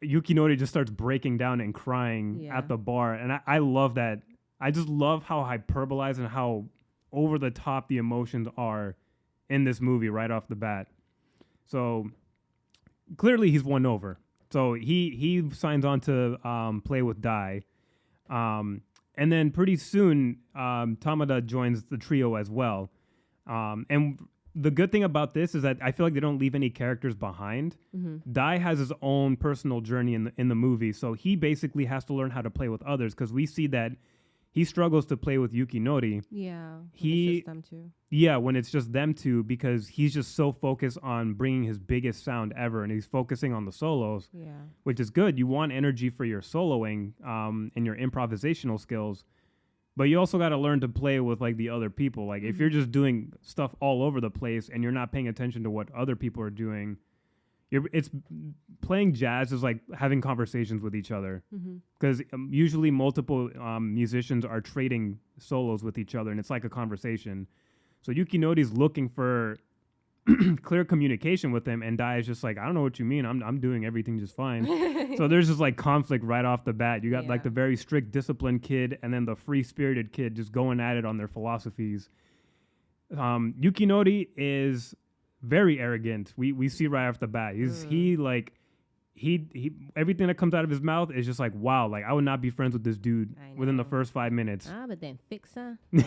Speaker 2: Yukinori just starts breaking down and crying at the bar. And I love that. I just love how hyperbolized and how over the top the emotions are in this movie right off the bat. So clearly he's won over. So he signs on to play with Dai. And then pretty soon, Tamada joins the trio as well. And the good thing about this is that I feel like they don't leave any characters behind. Dai has his own personal journey in the movie, so he basically has to learn how to play with others because we see that he struggles to play with Yukinori.
Speaker 1: Yeah,
Speaker 2: it's
Speaker 1: just them two.
Speaker 2: Yeah, when it's just them two, because he's just so focused on bringing his biggest sound ever, and he's focusing on the solos, which is good. You want energy for your soloing and your improvisational skills. But you also got to learn to play with like the other people. Like if you're just doing stuff all over the place and you're not paying attention to what other people are doing, it's playing jazz is like having conversations with each other. Because usually multiple musicians are trading solos with each other, and it's like a conversation. So Yukinori's looking for clear communication with him, and Dai is just like, I don't know what you mean. I'm doing everything just fine. So there's just like conflict right off the bat. You got like the very strict, disciplined kid, and then the free-spirited kid just going at it on their philosophies. Yukinori is very arrogant. We see right off the bat. He everything that comes out of his mouth is just like, wow, like I would not be friends with this dude within the first 5 minutes.
Speaker 1: But then fixa. Then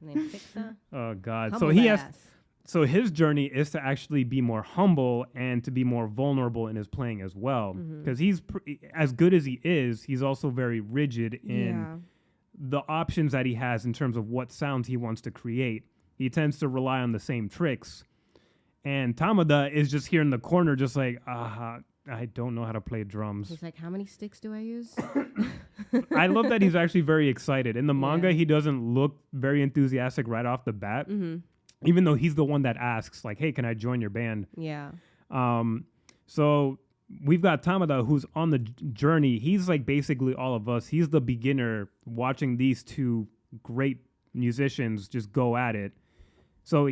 Speaker 1: fixa.
Speaker 2: Oh God.
Speaker 1: Humble
Speaker 2: So his journey is to actually be more humble and to be more vulnerable in his playing as well. Because he's as good as he is, he's also very rigid in the options that he has in terms of what sounds he wants to create. He tends to rely on the same tricks. And Tamada is just here in the corner just like, I don't know how to play drums.
Speaker 1: He's like, how many sticks do I use?
Speaker 2: I love that he's actually very excited. In the manga, he doesn't look very enthusiastic right off the bat. Even though he's the one that asks, like, hey, can I join your band?
Speaker 1: Yeah.
Speaker 2: So we've got Tamada, who's on the journey. He's like basically all of us. He's the beginner watching these two great musicians just go at it. So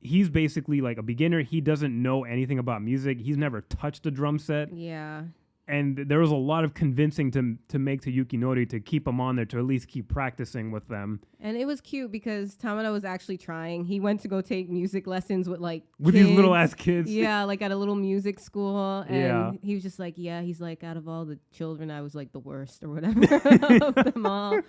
Speaker 2: he's basically like a beginner. He doesn't know anything about music. He's never touched a drum set.
Speaker 1: Yeah.
Speaker 2: And there was a lot of convincing to make to Yukinori to keep him on there, to at least keep practicing with them.
Speaker 1: And it was cute because Tamada was actually trying. He went to go take music lessons with kids.
Speaker 2: These little ass kids.
Speaker 1: Yeah, like at a little music school. And he was just like, he's like, out of all the children, I was like the worst or whatever of them all.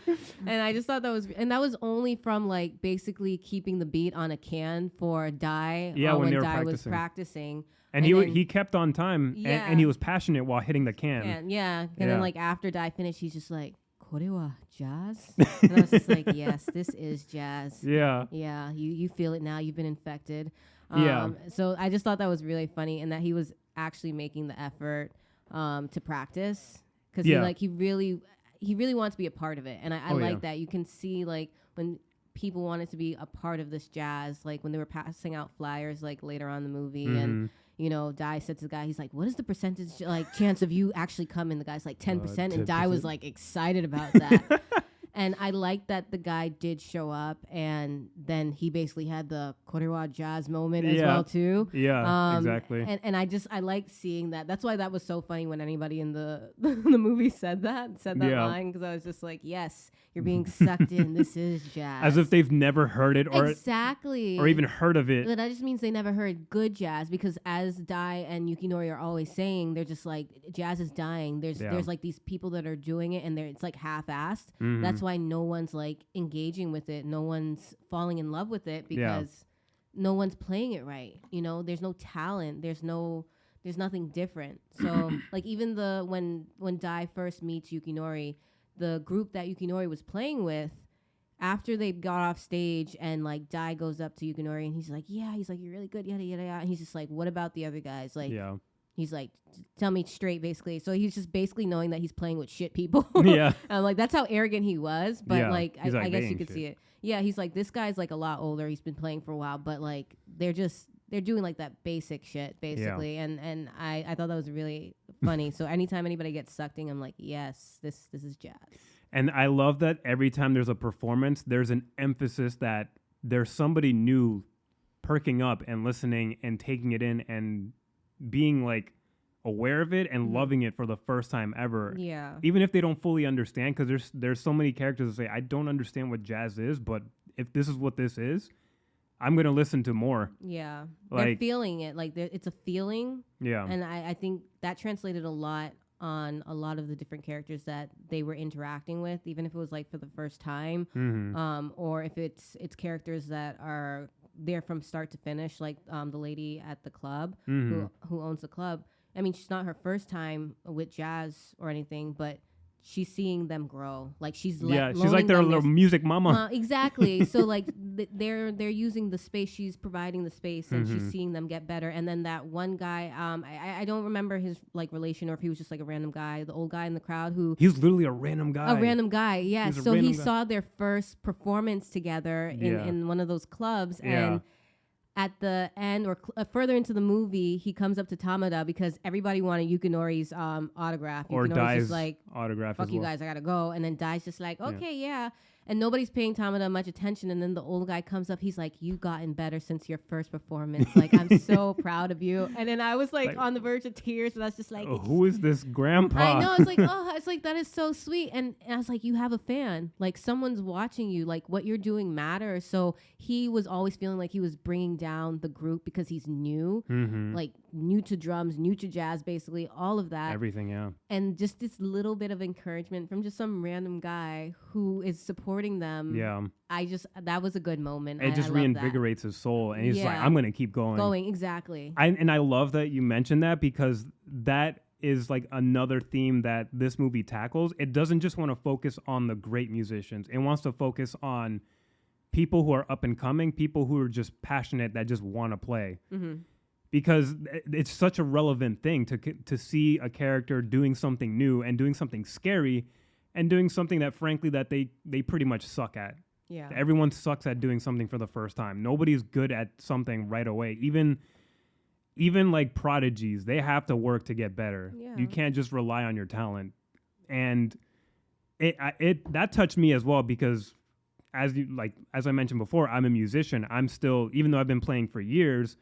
Speaker 1: And I just thought that was only from like basically keeping the beat on a can for Dai.
Speaker 2: When
Speaker 1: Dai was practicing.
Speaker 2: And he kept on time, and he was passionate while hitting the can.
Speaker 1: And then like after Dai finished, he's just like, "Kore wa jazz?" And I was just like, "Yes, this is jazz." Yeah. You feel it now. You've been infected. So I just thought that was really funny, and that he was actually making the effort to practice because he really wants to be a part of it, and I like that. You can see like when people wanted to be a part of this jazz, like when they were passing out flyers like later on in the movie and. Dai said to the guy, he's like, what is the percentage chance of you actually coming? The guy's like 10%. And Dai was like excited about that. And I like that the guy did show up, and then he basically had the Korewa jazz moment as well too.
Speaker 2: Yeah, exactly.
Speaker 1: And I like seeing that. That's why that was so funny when anybody in the movie said that line, because I was just like, yes, you're being sucked in. This is jazz.
Speaker 2: As if they've never heard it or even heard of it.
Speaker 1: But that just means they never heard good jazz, because as Dai and Yukinori are always saying, they're just like, jazz is dying. There's like these people that are doing it, and it's like half-assed. That's why no one's like engaging with it. No one's falling in love with it, because no one's playing it right. There's no talent. There's nothing different. So like even when Dai first meets Yukinori, the group that Yukinori was playing with, after they got off stage and like Dai goes up to Yukinori and he's like, you're really good, yada yada yada. And he's just like, what about the other guys? Like, he's like, tell me straight, basically. So he's just basically knowing that he's playing with shit people.
Speaker 2: Yeah.
Speaker 1: Like that's how arrogant he was. But like, I guess you could
Speaker 2: shit.
Speaker 1: see it. Yeah, he's like, this guy's like a lot older. He's been playing for a while, but like they're doing like that basic shit basically. And I thought that was really funny. So anytime anybody gets sucked in, I'm like, yes, this is jazz.
Speaker 2: And I love that every time there's a performance, there's an emphasis that there's somebody new perking up and listening and taking it in and being like aware of it and loving it for the first time ever.
Speaker 1: Yeah.
Speaker 2: Even if they don't fully understand, because there's so many characters that say, I don't understand what jazz is, but if this is what this is, I'm going to listen to more.
Speaker 1: Yeah.
Speaker 2: Like,
Speaker 1: they're feeling it. Like it's a feeling.
Speaker 2: Yeah.
Speaker 1: And I think that translated a lot on a lot of the different characters that they were interacting with, even if it was like for the first time, or if it's characters that are there from start to finish, like the lady at the club who owns the club. I mean, she's not her first time with jazz or anything, but she's seeing them grow. Like she's
Speaker 2: she's like their little music mama.
Speaker 1: Exactly. So like they're using the space. She's providing the space, and she's seeing them get better. And then that one guy, I don't remember his like relation or if he was just like a random guy, the old guy in the crowd who
Speaker 2: he's literally a random guy.
Speaker 1: A random guy, yeah. So he saw their first performance together in one of those clubs, and at the end or further into the movie, he comes up to Tamada because everybody wanted Yukinori's autograph.
Speaker 2: Or
Speaker 1: Yukinori's
Speaker 2: Dai's
Speaker 1: just like,
Speaker 2: autograph.
Speaker 1: Fuck you guys, I gotta go. And then Dai's just like, okay, yeah. And nobody's paying Tamada much attention. And then the old guy comes up. He's like, "You gotten better since your first performance. Like, I'm so proud of you." And then I was like on the verge of tears, and I was just like,
Speaker 2: "Who is this grandpa?"
Speaker 1: I know. It's like, it's like that is so sweet. And I was like, you have a fan. Like someone's watching you. Like what you're doing matters. So he was always feeling like he was bringing down the group because he's new, like new to drums, new to jazz, basically all of that.
Speaker 2: Everything, yeah.
Speaker 1: And just this little bit of encouragement from just some random guy who is supporting them.
Speaker 2: Yeah.
Speaker 1: That was a good moment.
Speaker 2: It just reinvigorates his soul. And he's like, I'm going to keep going.
Speaker 1: Exactly.
Speaker 2: And I love that you mentioned that because that is like another theme that this movie tackles. It doesn't just want to focus on the great musicians. It wants to focus on people who are up and coming, people who are just passionate that just want to play. Because it's such a relevant thing to see a character doing something new and doing something scary and doing something that, frankly, that they pretty much suck at.
Speaker 1: Yeah.
Speaker 2: Everyone sucks at doing something for the first time. Nobody's good at something right away. Even like prodigies, they have to work to get better.
Speaker 1: Yeah.
Speaker 2: You can't just rely on your talent. And it that touched me as well because as I mentioned before, I'm a musician. I'm still, even though I've been playing for years,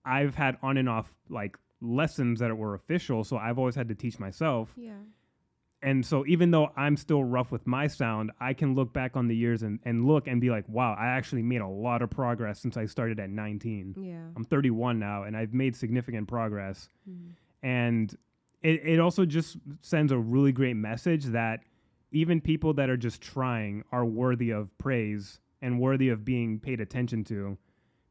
Speaker 2: I've had on and off like lessons that were official, so I've always had to teach myself.
Speaker 1: Yeah.
Speaker 2: And so even though I'm still rough with my sound, I can look back on the years and look and be like, wow, I actually made a lot of progress since I started at 19.
Speaker 1: Yeah.
Speaker 2: I'm 31 now, and I've made significant progress. And it also just sends a really great message that even people that are just trying are worthy of praise and worthy of being paid attention to,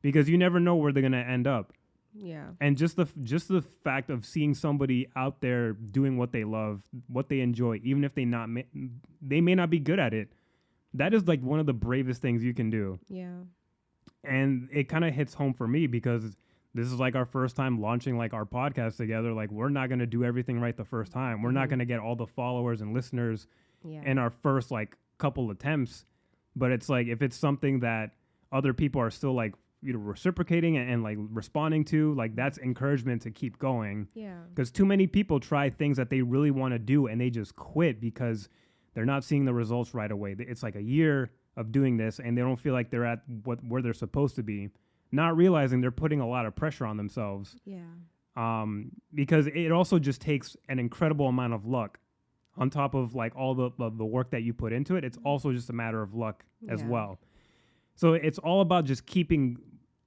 Speaker 2: because you never know where they're going to end up.
Speaker 1: Yeah.
Speaker 2: And just the fact of seeing somebody out there doing what they love, what they enjoy, even if they may not be good at it, that is like one of the bravest things you can do.
Speaker 1: Yeah.
Speaker 2: And it kind of hits home for me because this is like our first time launching like our podcast together. Like we're not going to do everything right the first time. We're not going to get all the followers and listeners in our first like couple attempts. But it's like if it's something that other people are still like reciprocating and like responding to, like that's encouragement to keep going.
Speaker 1: Yeah.
Speaker 2: Because too many people try things that they really want to do and they just quit because they're not seeing the results right away. It's like a year of doing this and they don't feel like they're at where they're supposed to be, not realizing they're putting a lot of pressure on themselves.
Speaker 1: Yeah.
Speaker 2: Because it also just takes an incredible amount of luck on top of like all the work that you put into it. It's also just a matter of luck as well. So it's all about just keeping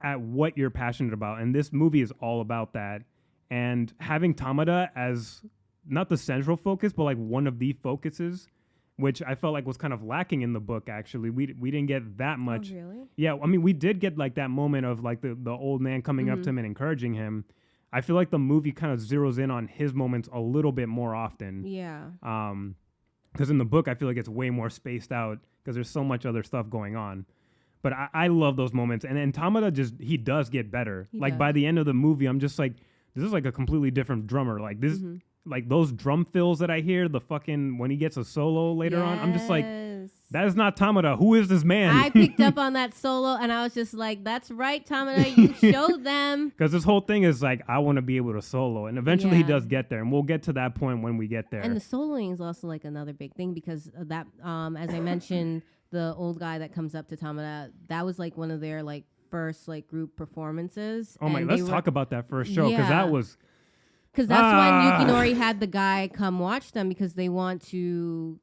Speaker 2: at what you're passionate about. And this movie is all about that. And having Tamada as not the central focus, but like one of the focuses, which I felt like was kind of lacking in the book, actually. We didn't get that much.
Speaker 1: Oh, really?
Speaker 2: Yeah, I mean, we did get like that moment of like the old man coming up to him and encouraging him. I feel like the movie kind of zeroes in on his moments a little bit more often.
Speaker 1: Yeah.
Speaker 2: because in the book I feel like it's way more spaced out because there's so much other stuff going on. But I love those moments, and then Tamada he does get better. By the end of the movie, I'm just like, this is like a completely different drummer. Like this, like those drum fills that I hear, the fucking when he gets a solo later on, I'm just like, that is not Tamada. Who is this man?
Speaker 1: I picked up on that solo, and I was just like, that's right, Tamada. You showed them.
Speaker 2: Because this whole thing is like, I want to be able to solo, and eventually he does get there, and we'll get to that point when we get there.
Speaker 1: And the soloing is also like another big thing because of that, as I mentioned. The old guy that comes up to Tamada, that was like one of their like first like group performances.
Speaker 2: Oh my, let's talk about that first show because that's
Speaker 1: when Yukinori had the guy come watch them because they want to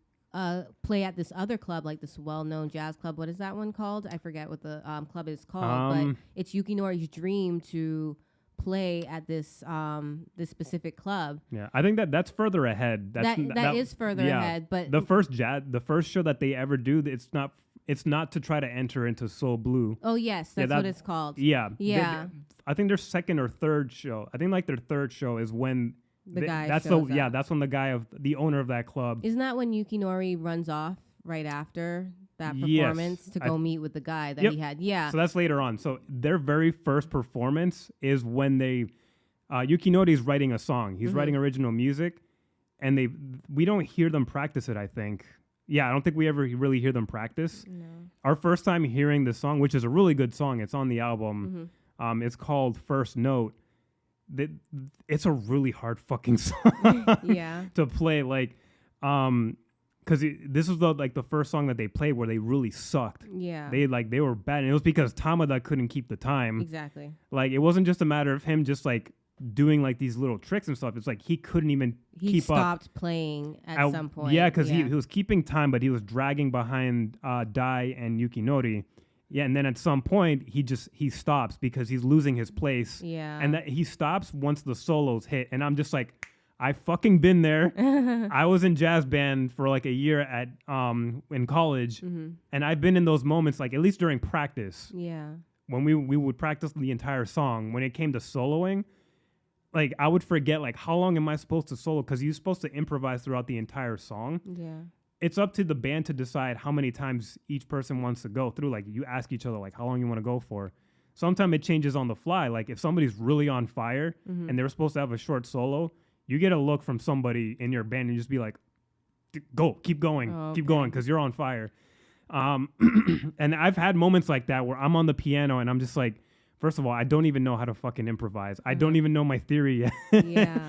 Speaker 1: play at this other club, like this well-known jazz club. What is that one called? I forget what the club is called, but it's Yukinori's dream to play at this this specific club.
Speaker 2: Yeah, I think that's further ahead.
Speaker 1: That is further ahead. But
Speaker 2: the first show that they ever do, it's not to try to enter into Soul Blue.
Speaker 1: Oh yes, that's what it's called.
Speaker 2: Yeah,
Speaker 1: yeah.
Speaker 2: I think their second or third show. I think like their third show is when
Speaker 1: the guy.
Speaker 2: That's when the guy the owner of that club.
Speaker 1: Isn't that when Yukinori runs off right after that performance to go meet with the guy that he had? Yeah.
Speaker 2: So that's later on. So their very first performance is when Yukinori's writing a song. He's writing original music, and we don't hear them practice it, I think. Yeah, I don't think we ever really hear them practice.
Speaker 1: No.
Speaker 2: Our first time hearing the song, which is a really good song, it's on the album. It's called First Note. It's a really hard fucking song to play. Like, because this was the first song that they played where they really sucked.
Speaker 1: Yeah.
Speaker 2: They were bad. And it was because Tamada couldn't keep the time.
Speaker 1: Exactly.
Speaker 2: Like, it wasn't just a matter of him just like doing like these little tricks and stuff. It's like he couldn't even keep up. He stopped
Speaker 1: playing at some point.
Speaker 2: Yeah, because he was keeping time, but he was dragging behind Dai and Yukinori. Yeah, and then at some point he stops because he's losing his place.
Speaker 1: Yeah.
Speaker 2: And that he stops once the solos hit. And I'm just like, I fucking been there. I was in jazz band for like a year at in college, and I've been in those moments, like at least during practice.
Speaker 1: Yeah.
Speaker 2: When we would practice the entire song, when it came to soloing, like I would forget like how long am I supposed to solo, because you're supposed to improvise throughout the entire song.
Speaker 1: Yeah.
Speaker 2: It's up to the band to decide how many times each person wants to go through. Like you ask each other like how long you want to go for. Sometimes it changes on the fly. Like if somebody's really on fire and they're supposed to have a short solo, you get a look from somebody in your band and you just be like, go, keep going, keep going, because you're on fire. And I've had moments like that where I'm on the piano and I'm just like, first of all, I don't even know how to fucking improvise. I don't even know my theory yet.
Speaker 1: Yeah.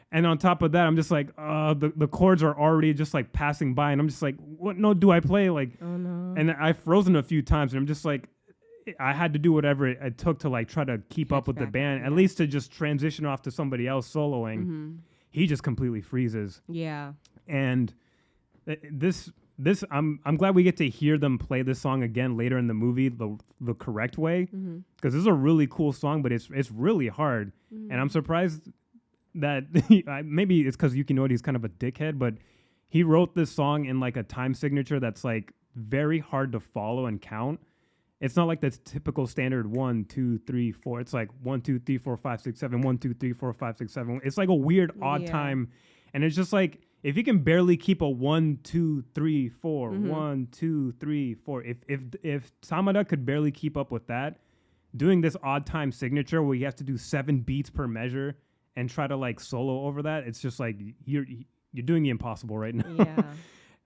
Speaker 2: And on top of that, I'm just like, the chords are already just like passing by. And I'm just like, what note do I play? Like,
Speaker 1: oh no.
Speaker 2: And I've frozen a few times and I'm just like, I had to do whatever it took to like try to keep up with the band, at least to just transition off to somebody else soloing. He just completely freezes.
Speaker 1: Yeah.
Speaker 2: And this I'm glad we get to hear them play this song again later in the movie the correct way, because this is a really cool song, but it's really hard. And I'm surprised that maybe it's because Yukinori is kind of a dickhead, but he wrote this song in like a time signature that's like very hard to follow and count. It's not like the typical standard 1, 2, 3, 4. It's like 1, 2, 3, 4, 5, 6, 7, 1, 2, 3, 4, 5, 6, 7. It's like a weird odd time. And it's just like, if you can barely keep a 1, 2, 3, 4, 1, 2, 3, 4. If Tamada could barely keep up with that, doing this odd time signature where you have to do 7 beats per measure and try to like solo over that, it's just like you're doing the impossible right now.
Speaker 1: Yeah.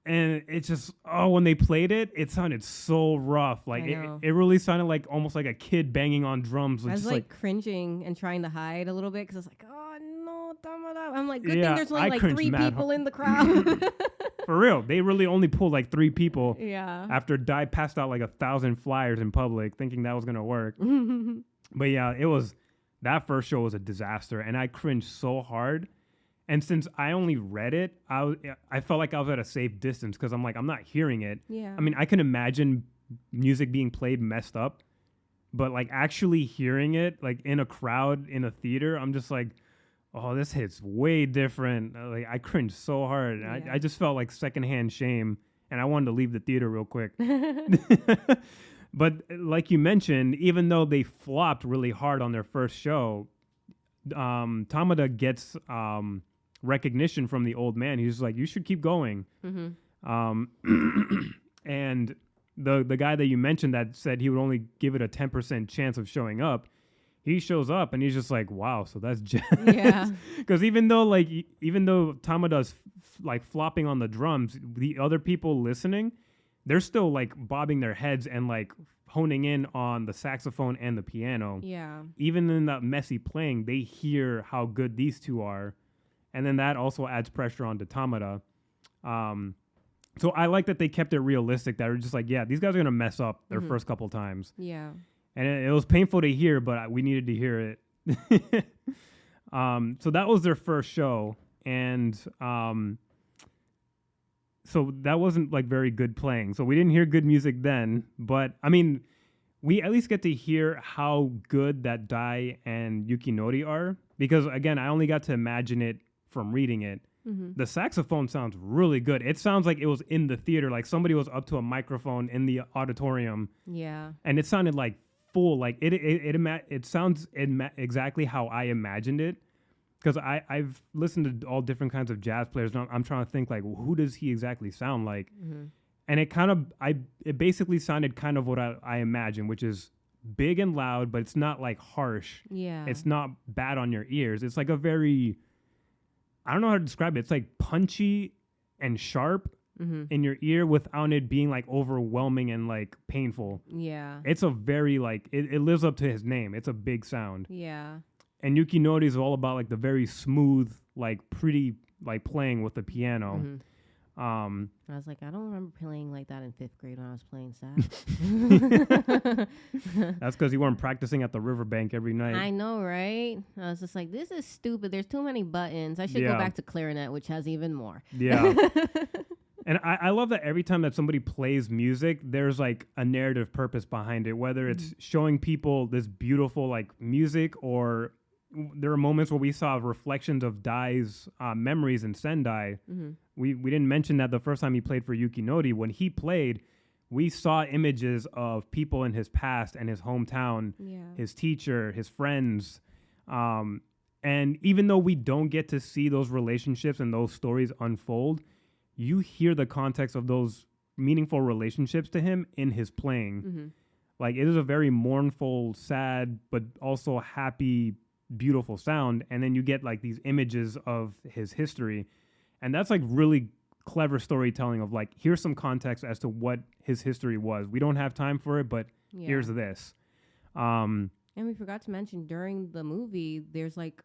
Speaker 2: And it's just, when they played it, it sounded so rough. Like it really sounded like almost like a kid banging on drums.
Speaker 1: I was like cringing and trying to hide a little bit because I was like, oh no, Tamada. I'm like, good thing there's only like 3 people in the crowd.
Speaker 2: For real. They really only pulled like 3 people.
Speaker 1: Yeah.
Speaker 2: After Dai passed out like 1,000 flyers in public thinking that was going to work. But yeah, that first show was a disaster. And I cringed so hard. And since I only read it, I felt like I was at a safe distance because I'm like, I'm not hearing it.
Speaker 1: Yeah.
Speaker 2: I mean, I can imagine music being played messed up, but like actually hearing it like in a crowd in a theater, I'm just like, oh, this hits way different. Like I cringed so hard. Yeah. I just felt like secondhand shame, and I wanted to leave the theater real quick. But like you mentioned, even though they flopped really hard on their first show, Tamada gets recognition from the old man. He's like, you should keep going. And the guy that you mentioned that said he would only give it a 10% chance of showing up, he shows up and he's just like, wow, so that's jazz.
Speaker 1: Yeah.
Speaker 2: Because even though Tamada's like flopping on the drums, the other people listening, they're still like bobbing their heads and like honing in on the saxophone and the piano.
Speaker 1: Yeah.
Speaker 2: Even in that messy playing, they hear how good these two are. And then that also adds pressure onto Tamada. So I like that they kept it realistic. That were just like, yeah, these guys are going to mess up their first couple times.
Speaker 1: Yeah.
Speaker 2: And it was painful to hear, but we needed to hear it. So that was their first show. And so that wasn't like very good playing. So we didn't hear good music then. But I mean, we at least get to hear how good that Dai and Yukinori are. Because again, I only got to imagine it from reading it. Mm-hmm. The saxophone sounds really good. It sounds like it was in the theater. Like somebody was up to a microphone in the auditorium.
Speaker 1: Yeah.
Speaker 2: And it sounded like full. Like it sounds exactly how I imagined it. Because I've listened to all different kinds of jazz players. And I'm trying to think like, well, who does he exactly sound like? Mm-hmm. And it basically sounded kind of what I imagined, which is big and loud, but it's not like harsh.
Speaker 1: Yeah.
Speaker 2: It's not bad on your ears. It's like a very, I don't know how to describe it. It's like punchy and sharp in your ear without it being like overwhelming and like painful.
Speaker 1: Yeah.
Speaker 2: It's a very like, it lives up to his name. It's a big sound.
Speaker 1: Yeah.
Speaker 2: And Yukinori is all about like the very smooth, like pretty, like playing with the piano.
Speaker 1: Mm-hmm. I was like, I don't remember playing like that in 5th grade when I was playing sax.
Speaker 2: That's because you weren't practicing at the riverbank every night.
Speaker 1: I know, right? I was just like, this is stupid. There's too many buttons. I should go back to clarinet, which has even more.
Speaker 2: Yeah. And I love that every time that somebody plays music, there's like a narrative purpose behind it, whether it's showing people this beautiful like music, or there are moments where we saw reflections of Dai's memories in Sendai. Mm-hmm. We didn't mention that the first time he played for Yukinori. When he played, we saw images of people in his past and his hometown, his teacher, his friends. And even though we don't get to see those relationships and those stories unfold, you hear the context of those meaningful relationships to him in his playing. Mm-hmm. Like, it is a very mournful, sad, but also happy, beautiful sound. And then you get like these images of his history. And that's like really clever storytelling of like, here's some context as to what his history was. We don't have time for it, but here's this.
Speaker 1: And we forgot to mention during the movie, there's like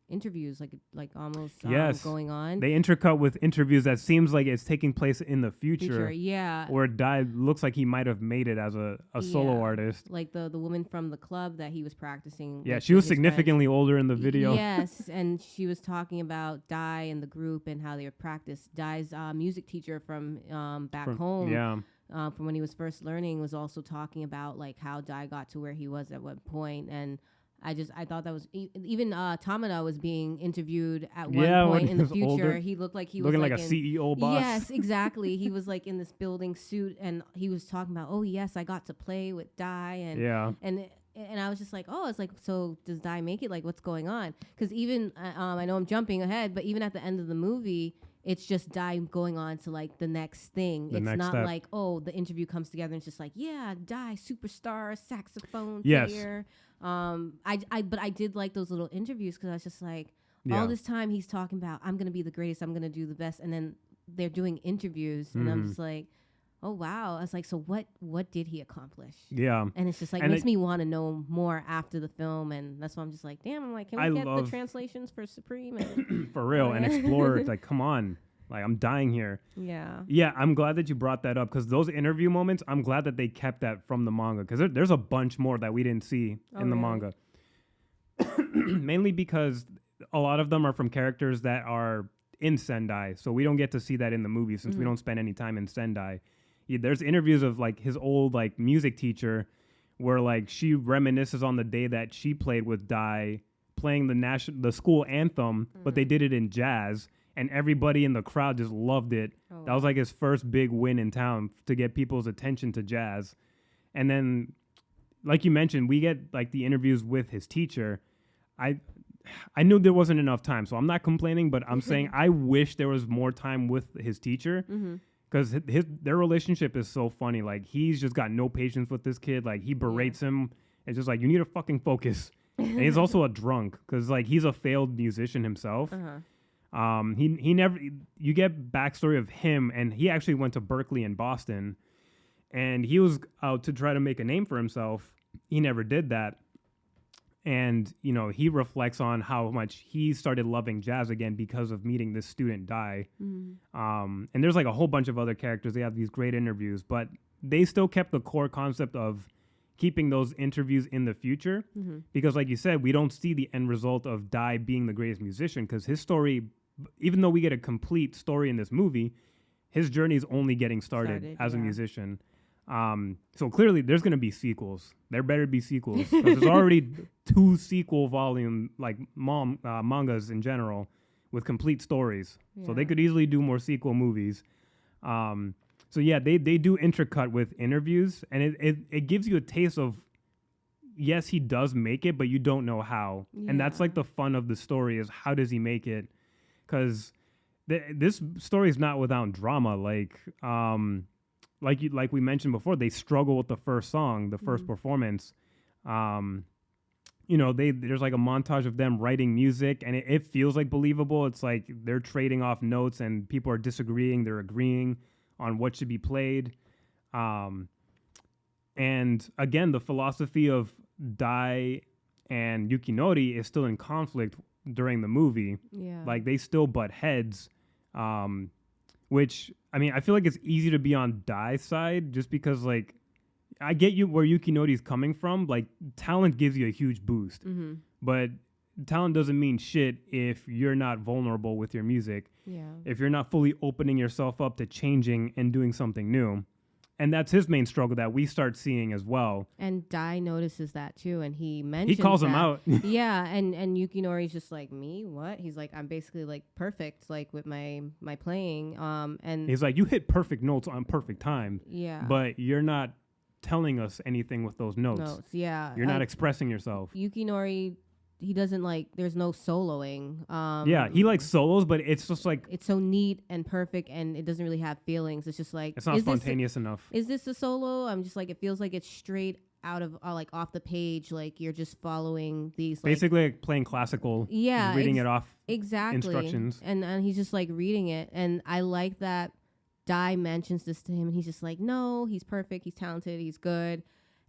Speaker 1: interviews, like almost going on.
Speaker 2: They intercut with interviews that seems like it's taking place in the future.
Speaker 1: Yeah.
Speaker 2: Where Dai looks like he might have made it as a solo artist.
Speaker 1: Like the woman from the club that he was practicing.
Speaker 2: Yeah, she was significantly older in the video.
Speaker 1: Yes, and she was talking about Dai and the group and how they would practice. Dai's music teacher from back home. Yeah. From when he was first learning, was also talking about like how Dai got to where he was at what point. And I thought that was even Tamada was being interviewed at one point in the future.
Speaker 2: Older,
Speaker 1: he looked like he
Speaker 2: looking
Speaker 1: was
Speaker 2: like a CEO boss.
Speaker 1: Yes, exactly. He was like in this building suit, and he was talking about, oh yes, I got to play with Dai, and I was just like, oh, it's like, so does Dai make it? Like, what's going on? Because even I know I'm jumping ahead, but even at the end of the movie, it's just Dai going on to like the next thing. It's not step. Like, oh, the interview comes together and it's just like, yeah, Dai, superstar, saxophone player. But I did like those little interviews because I was just like, all this time he's talking about, I'm gonna be the greatest, I'm gonna do the best, and then they're doing interviews, and I'm just like, oh wow. I was like, so what did he accomplish? Yeah. And it's just like, makes me want to know more after the film, and that's why I'm just like, damn, I'm like, can we get the translations for Supreme? And
Speaker 2: for real, and explore. It's like, come on. Like, I'm dying here. Yeah. Yeah, I'm glad that you brought that up, because those interview moments, I'm glad that they kept that from the manga, because there's a bunch more that we didn't see in the manga. Mainly because a lot of them are from characters that are in Sendai, so we don't get to see that in the movie since we don't spend any time in Sendai. There's interviews of like his old like music teacher where like she reminisces on the day that she played with Dai playing the school anthem, but they did it in jazz, and everybody in the crowd just loved it. Oh, that was like his first big win in town to get people's attention to jazz. And then, like you mentioned, we get like the interviews with his teacher. I knew there wasn't enough time, so I'm not complaining, but I'm saying I wish there was more time with his teacher, because their relationship is so funny. Like, he's just got no patience with this kid. Like, he berates him. It's just like, you need to fucking focus. And he's also a drunk because, like, he's a failed musician himself. He never, you get backstory of him, and he actually went to Berkeley in Boston, and he was out to try to make a name for himself. He never did that. And, you know, he reflects on how much he started loving jazz again because of meeting this student Dai. And there's like a whole bunch of other characters. They have these great interviews, but they still kept the core concept of keeping those interviews in the future. Because like you said, we don't see the end result of Dai being the greatest musician, because his story, even though we get a complete story in this movie, his journey is only getting started as a musician. So clearly there's going to be sequels. There better be sequels. 'Cause there's already 2 sequel volume, like mangas in general, with complete stories. So they could easily do more sequel movies. So yeah, they do intercut with interviews, and it gives you a taste of, yes, he does make it, but you don't know how. And that's like the fun of the story, is how does he make it? Because this story is not without drama. Like we mentioned before, they struggle with the first song, the first performance. You know, there's like a montage of them writing music, and it feels like believable. It's like they're trading off notes, and people are disagreeing. They're agreeing on what should be played. And again, the philosophy of Dai and Yukinori is still in conflict during the movie. Like, they still butt heads. Which, I mean, I feel like it's easy to be on Dai's side, just because, like, I get you where Yukinori's coming from. Like, talent gives you a huge boost. But talent doesn't mean shit if you're not vulnerable with your music. If you're not fully opening yourself up to changing and doing something new. And that's his main struggle that we start seeing as well. And
Speaker 1: Dai notices that too, and he mentions
Speaker 2: he calls him out.
Speaker 1: And Yukinori's just like, me? What? He's like, I'm basically like perfect, like with my playing. And
Speaker 2: he's like, you hit perfect notes on perfect time. But you're not telling us anything with those notes. You're not expressing yourself.
Speaker 1: Yukinori, he doesn't like, there's no soloing.
Speaker 2: He likes solos, but it's just like,
Speaker 1: it's so neat and perfect, and it doesn't really have feelings. It's just like,
Speaker 2: it's not spontaneous enough.
Speaker 1: Is this a solo? I'm just like, it feels like it's straight out of like off the page, like you're just following these,
Speaker 2: basically like playing classical, reading it off instructions,
Speaker 1: and he's just like reading it. And I like that Dai mentions this to him, and he's just like, no, he's perfect, he's talented, he's good.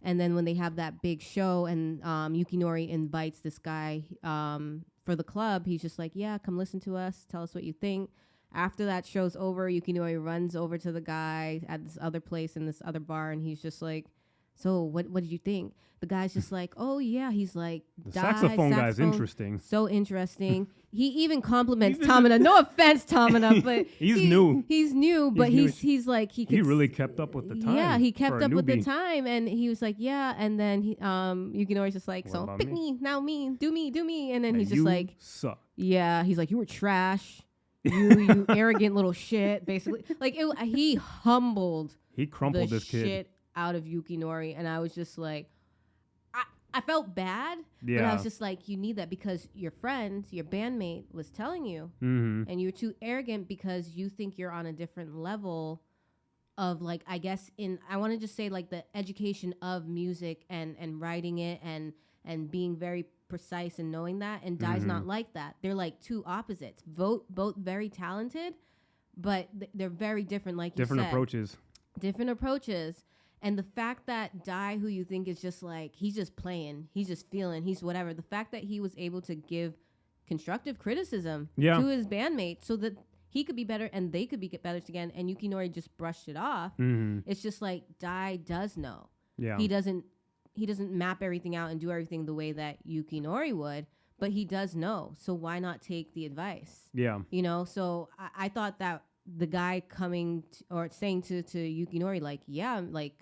Speaker 1: And then when they have that big show, and Yukinori invites this guy for the club, he's just like, yeah, come listen to us, tell us what you think. After that show's over, Yukinori runs over to the guy at this other place in this other bar, and he's just like, so what did you think? The guy's just like, oh yeah, he's like,
Speaker 2: the saxophone guy's interesting.
Speaker 1: So interesting. He even compliments Tamina. No offense, Tamina, but
Speaker 2: he's new.
Speaker 1: He's new, but he's like, he
Speaker 2: really kept up with the time.
Speaker 1: Yeah, he kept up with the time, and he was like, yeah. And then Yukinori's just like, so pick me, now me, do me, and then he's just like,
Speaker 2: suck.
Speaker 1: Yeah, he's like, you were trash. You arrogant little shit, basically. Like, he humbled.
Speaker 2: He crumpled this kid
Speaker 1: shit out of Yukinori, and I was just like, I felt bad, but I was just like, you need that because your friend, your bandmate was telling you, and you're too arrogant because you think you're on a different level of, like, I guess I want to just say, like, the education of music and writing it and being very precise and knowing that, and Dai's not like that. They're like two opposites, both very talented, but they're very different, like you said. Different approaches. And the fact that Dai, who you think is just like, he's just playing, he's just feeling, he's whatever, the fact that he was able to give constructive criticism to his bandmate so that he could be better and they could be better again, and Yukinori just brushed it off. It's just like, Dai does know. He doesn't map everything out and do everything the way that Yukinori would, but he does know. So why not take the advice? You know, so I thought that the guy coming or saying to Yukinori, like, yeah, like,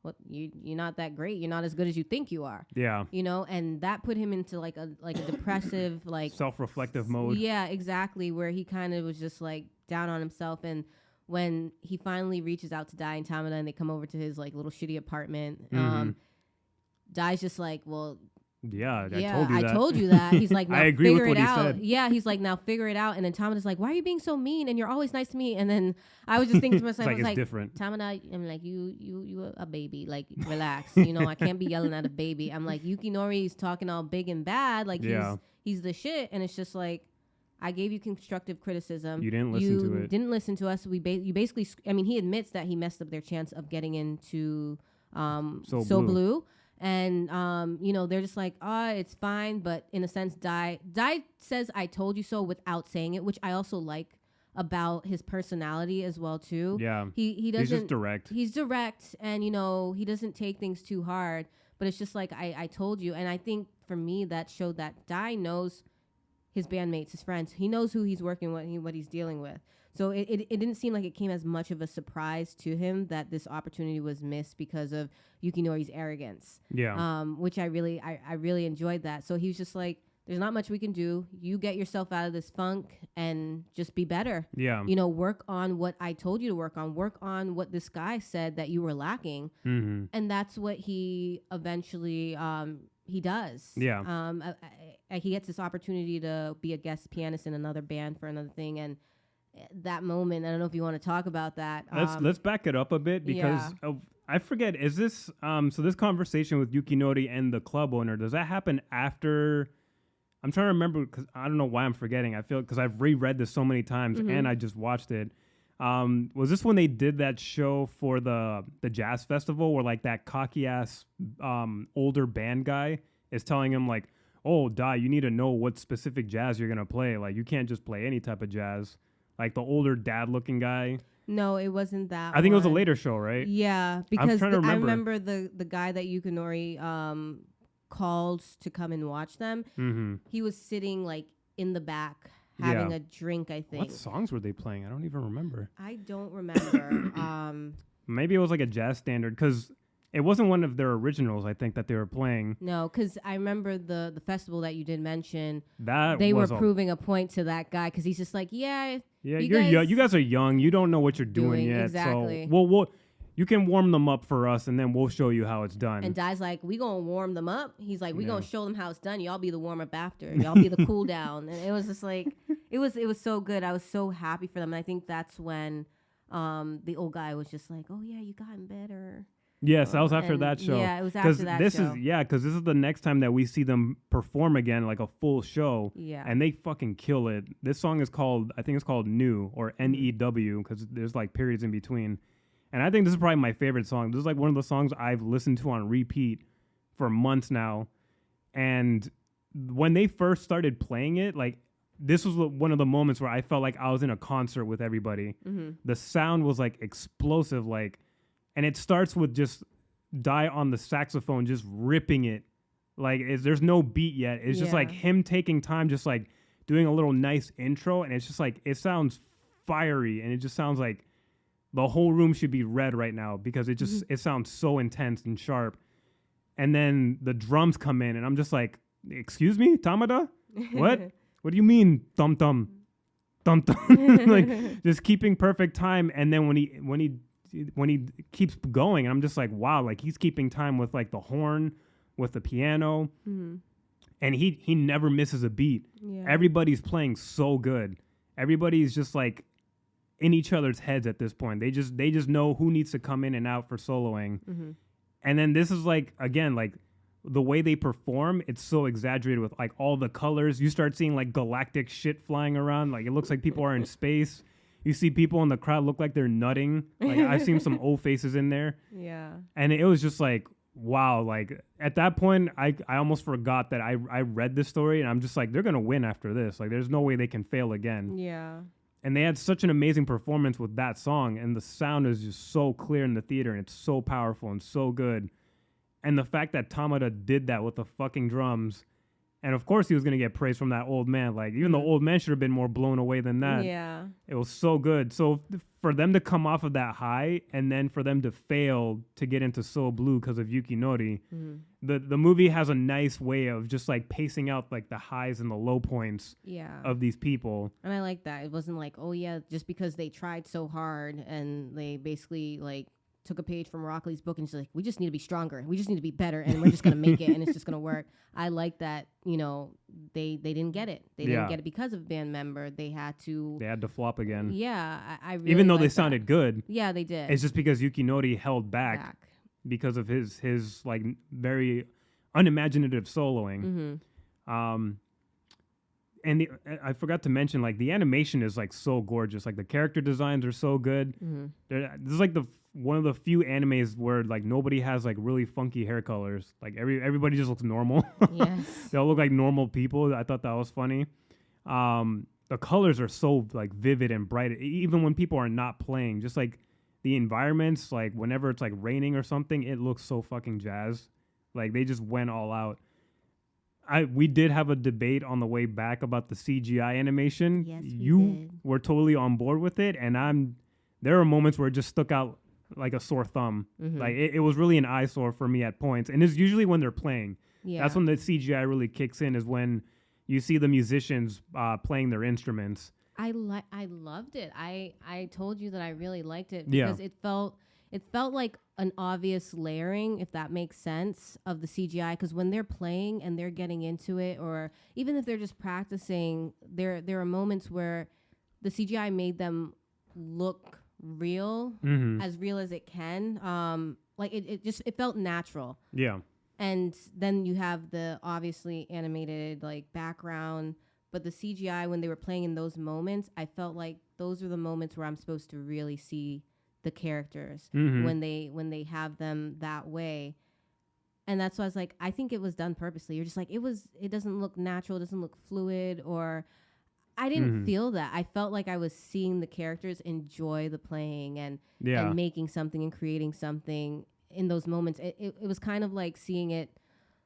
Speaker 1: well, you're not that great. You're not as good as you think you are. You know, and that put him into like a depressive, like,
Speaker 2: self-reflective mode.
Speaker 1: Yeah, exactly. Where he kind of was just like down on himself. And when he finally reaches out to Dai and Tamina, and they come over to his like little shitty apartment, Dai's just like, well,
Speaker 2: Yeah,
Speaker 1: Yeah,
Speaker 2: I
Speaker 1: I
Speaker 2: told you
Speaker 1: told you that. He's like, now
Speaker 2: I agree
Speaker 1: figure
Speaker 2: with what
Speaker 1: it
Speaker 2: he
Speaker 1: out.
Speaker 2: said.
Speaker 1: Yeah, he's like, now figure it out. And then Tamada's like, why are you being so mean? And you're always nice to me. And then I was just thinking to myself, I was
Speaker 2: it's
Speaker 1: like,
Speaker 2: different.
Speaker 1: Tamada, I'm like, you a baby. Like, relax. You know, I can't be yelling at a baby. I'm like, Yukinori is talking all big and bad. Like, he's the shit. And it's just like, I gave you constructive criticism.
Speaker 2: You didn't listen to it.
Speaker 1: Didn't listen to us. You basically, I mean, he admits that he messed up their chance of getting into So Blue. And, you know, they're just like, it's fine. But in a sense, Dai says, I told you so without saying it, which I also like about his personality as well, too.
Speaker 2: Yeah.
Speaker 1: He doesn't.
Speaker 2: He's just direct.
Speaker 1: He's direct. And, you know, he doesn't take things too hard. But it's just like, I told you. And I think for me, that showed that Dai knows his bandmates, his friends. He knows who he's working with and what he's dealing with. So it didn't seem like it came as much of a surprise to him that this opportunity was missed because of Yukinori's arrogance.
Speaker 2: Yeah.
Speaker 1: Which I really enjoyed that. So he was just like, there's not much we can do. You get yourself out of this funk and just be better.
Speaker 2: Yeah.
Speaker 1: You know, work on what I told you to work on. Work on what this guy said that you were lacking.
Speaker 2: Mm-hmm.
Speaker 1: And that's what he eventually he does.
Speaker 2: Yeah.
Speaker 1: He gets this opportunity to be a guest pianist in another band for another thing, and that moment, I don't know if you want to talk about that.
Speaker 2: Let's back it up a bit because I forget. Is this so? This conversation with Yukinori and the club owner, does that happen after? I'm trying to remember because I don't know why I'm forgetting. I feel because I've reread this so many times and I just watched it. Was this when they did that show for the jazz festival where like that cocky ass older band guy is telling him like, oh, Dai, you need to know what specific jazz you're gonna play. Like you can't just play any type of jazz. Like the older dad looking guy.
Speaker 1: No, it wasn't that.
Speaker 2: I think it was a later show, right?
Speaker 1: Yeah, because I remember the guy that Yukinori called to come and watch them. Mm-hmm. He was sitting like in the back having a drink, I think.
Speaker 2: What songs were they playing? I don't even remember.
Speaker 1: I don't remember.
Speaker 2: Maybe it was like a jazz standard because it wasn't one of their originals, I think, that they were playing.
Speaker 1: No, because I remember the festival that you did mention.
Speaker 2: That
Speaker 1: they were proving a point to that guy because he's just like,
Speaker 2: yeah, you guys are young. You don't know what you're doing yet.
Speaker 1: Exactly.
Speaker 2: So you can warm them up for us, and then we'll show you how it's done.
Speaker 1: And Dai's like, we gonna warm them up. He's like, we gonna show them how it's done. Y'all be the warm up after. Y'all be the cool down. And it was just like, it was so good. I was so happy for them. And I think that's when the old guy was just like, oh yeah, you gotten better.
Speaker 2: Yes, that was after that show.
Speaker 1: Yeah, it was after that show.
Speaker 2: Because this is the next time that we see them perform again, like a full show.
Speaker 1: Yeah.
Speaker 2: And they fucking kill it. This song is called, I think it's called New or N-E-W because there's like periods in between. And I think this is probably my favorite song. This is like one of the songs I've listened to on repeat for months now. And when they first started playing it, like this was one of the moments where I felt like I was in a concert with everybody. Mm-hmm. The sound was like explosive, like, and it starts with just Dai on the saxophone, just ripping it. Like there's no beat yet. It's just like him taking time, just like doing a little nice intro. And it's just like, it sounds fiery. And it just sounds like the whole room should be red right now because it just, it sounds so intense and sharp. And then the drums come in and I'm just like, excuse me, Tamada? What? What do you mean, thump? Like just keeping perfect time. And then when he keeps going, I'm just like, wow, like he's keeping time with like the horn, with the piano. Mm-hmm. And he never misses a beat. Yeah. Everybody's playing so good. Everybody's just like in each other's heads at this point. They just know who needs to come in and out for soloing. Mm-hmm. And then this is like, again, like the way they perform, it's so exaggerated with like all the colors. You start seeing like galactic shit flying around. Like it looks like people are in space. You see people in the crowd look like they're nutting. Like I've seen some old faces in there.
Speaker 1: Yeah.
Speaker 2: And it was just like, wow. Like at that point, I almost forgot that I read this story and I'm just like, they're going to win after this. Like there's no way they can fail again.
Speaker 1: Yeah.
Speaker 2: And they had such an amazing performance with that song. And the sound is just so clear in the theater and it's so powerful and so good. And the fact that Tamada did that with the fucking drums. And of course he was going to get praise from that old man. Like even the old man should have been more blown away than that.
Speaker 1: Yeah.
Speaker 2: It was so good. So for them to come off of that high and then for them to fail to get into So Blue because of Yukinori, the movie has a nice way of just like pacing out like the highs and the low points of these people.
Speaker 1: And I like that. It wasn't like, oh yeah, just because they tried so hard and they basically like took a page from Rock Lee's book and she's like, we just need to be stronger. We just need to be better, and we're just going to make it, and it's just going to work. I like that, you know, they didn't get it. They didn't get it because of a band member. They had to flop again. Yeah, I really
Speaker 2: even though
Speaker 1: like
Speaker 2: they
Speaker 1: that.
Speaker 2: Sounded good.
Speaker 1: Yeah, they did.
Speaker 2: It's just because Yuki Nori held back. Because of his like very unimaginative soloing. And I forgot to mention, like, the animation is like so gorgeous. Like the character designs are so good. This is like one of the few animes where like nobody has like really funky hair colors. Like everybody just looks normal. Yes. They all look like normal people. I thought that was funny. The colors are so like vivid and bright, even when people are not playing. Just like the environments, like whenever it's like raining or something, it looks so fucking jazz. Like they just went all out. We did have a debate on the way back about the CGI animation.
Speaker 1: Yes,
Speaker 2: you were totally on board with it, and there are moments where it just stuck out like a sore thumb. Like it was really an eyesore for me at points, and it's usually when they're playing. Yeah. That's when the CGI really kicks in, is when you see the musicians playing their instruments.
Speaker 1: I loved it. I told you that I really liked it because it felt like an obvious layering, if that makes sense, of the CGI. Because when they're playing and they're getting into it, or even if they're just practicing, there are moments where the CGI made them look real, as real as it can. Like it felt natural. Yeah. And then you have the obviously animated like background, but the CGI, when they were playing in those moments, I felt like those are the moments where I'm supposed to really see the characters when they have them that way. And that's why I was like, I think it was done purposely. You're just like, it doesn't look natural, it doesn't look fluid, or I didn't feel that. I felt like I was seeing the characters enjoy the playing and making something and creating something in those moments. It was kind of like seeing it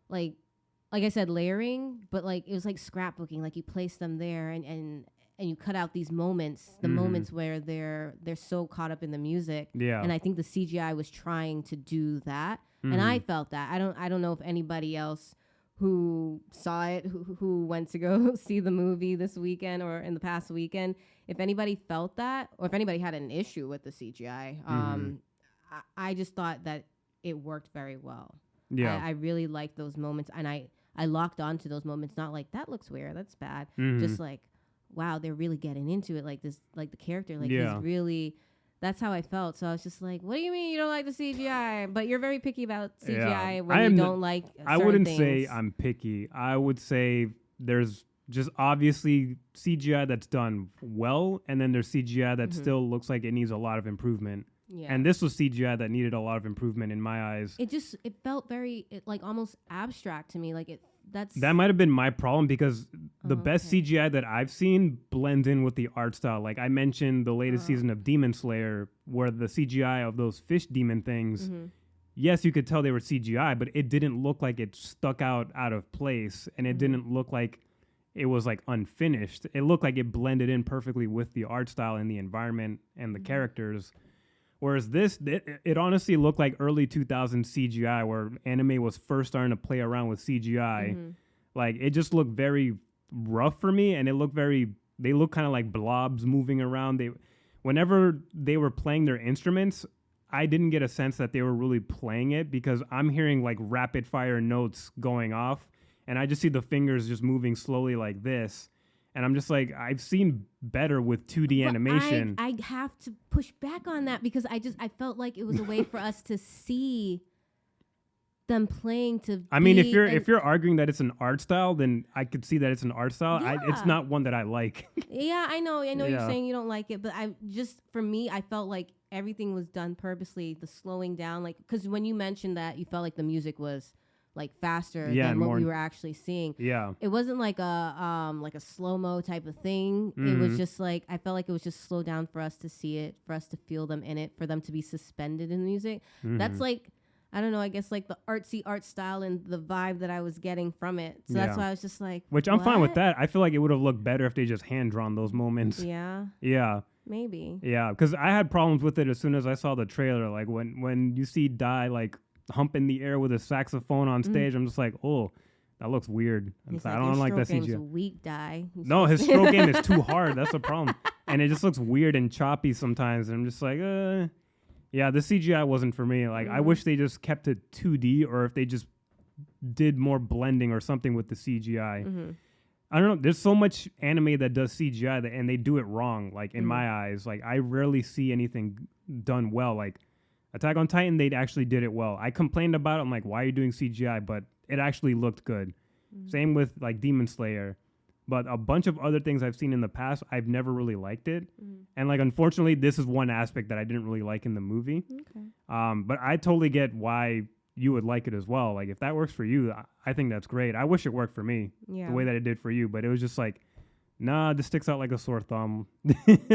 Speaker 1: like I said, layering, but like it was like scrapbooking. Like you place them there and you cut out these moments, the moments where they're so caught up in the music. Yeah. And I think the CGI was trying to do that. And I felt that. I don't know if anybody else who saw it, who went to go see the movie this weekend or in the past weekend, if anybody felt that, or if anybody had an issue with the CGI, I just thought that it worked very well. Yeah. I really liked those moments, and I locked onto those moments, not like, that looks weird, that's bad. Just like, wow, they're really getting into it. Like this, like the character, like he's really, that's how I felt. So I was just like, what do you mean you don't like the CGI? But you're very picky about CGI when you don't like certain
Speaker 2: I wouldn't
Speaker 1: things.
Speaker 2: say I'm picky. I would say there's just obviously CGI that's done well, and then there's CGI that still looks like it needs a lot of improvement. Yeah. And this was CGI that needed a lot of improvement in my eyes.
Speaker 1: It felt very like almost abstract to me. Like
Speaker 2: that might have been my problem, because the best CGI that I've seen blends in with the art style. Like I mentioned the latest season of Demon Slayer, where the CGI of those fish demon things, yes, you could tell they were CGI, but it didn't look like it stuck out of place, and it didn't look like it was like unfinished. It looked like it blended in perfectly with the art style and the environment and the characters. Whereas this, it honestly looked like early 2000s CGI, where anime was first starting to play around with CGI. Like it just looked very rough for me, and they look kind of like blobs moving around. Whenever they were playing their instruments, I didn't get a sense that they were really playing it, because I'm hearing like rapid fire notes going off, and I just see the fingers just moving slowly like this. And I'm just like, I've seen better with 2D animation.
Speaker 1: I have to push back on that, because I felt like it was a way for us to see them playing to. I
Speaker 2: mean, if you're arguing that it's an art style, then I could see that it's an art style. Yeah. It's not one that I like.
Speaker 1: Yeah, I know you're saying you don't like it, but for me, I felt like everything was done purposely. The slowing down, like, because when you mentioned that you felt like the music was like faster than what we were actually seeing. Yeah. It wasn't like a slow-mo type of thing. It was just like, I felt like it was just slow down for us to see it, for us to feel them in it, for them to be suspended in the music. That's like, I don't know, I guess like the artsy art style and the vibe that I was getting from it. So that's why I was just like,
Speaker 2: which I'm fine with that. I feel like it would have looked better if they just hand-drawn those moments.
Speaker 1: Yeah.
Speaker 2: Yeah.
Speaker 1: Maybe.
Speaker 2: Yeah, because I had problems with it as soon as I saw the trailer. Like when you see Dai like humping the air with a saxophone on stage, I'm just like, oh, that looks weird. I don't like that CGI.
Speaker 1: Weak Dai.
Speaker 2: No, his stroke game is too hard. That's the problem, and it just looks weird and choppy sometimes. And I'm just like, Yeah, the CGI wasn't for me. Like, I wish they just kept it 2D, or if they just did more blending or something with the CGI. I don't know. There's so much anime that does CGI and they do it wrong. Like, in my eyes, like, I rarely see anything done well. Like, Attack on Titan, they actually did it well. I complained about it. I'm like, why are you doing CGI? But it actually looked good. Same with, like, Demon Slayer. But a bunch of other things I've seen in the past, I've never really liked it. And, like, unfortunately, this is one aspect that I didn't really like in the movie. But I totally get why you would like it as well. Like, if that works for you, I think that's great. I wish it worked for me the way that it did for you. But it was just like, nah, this sticks out like a sore thumb.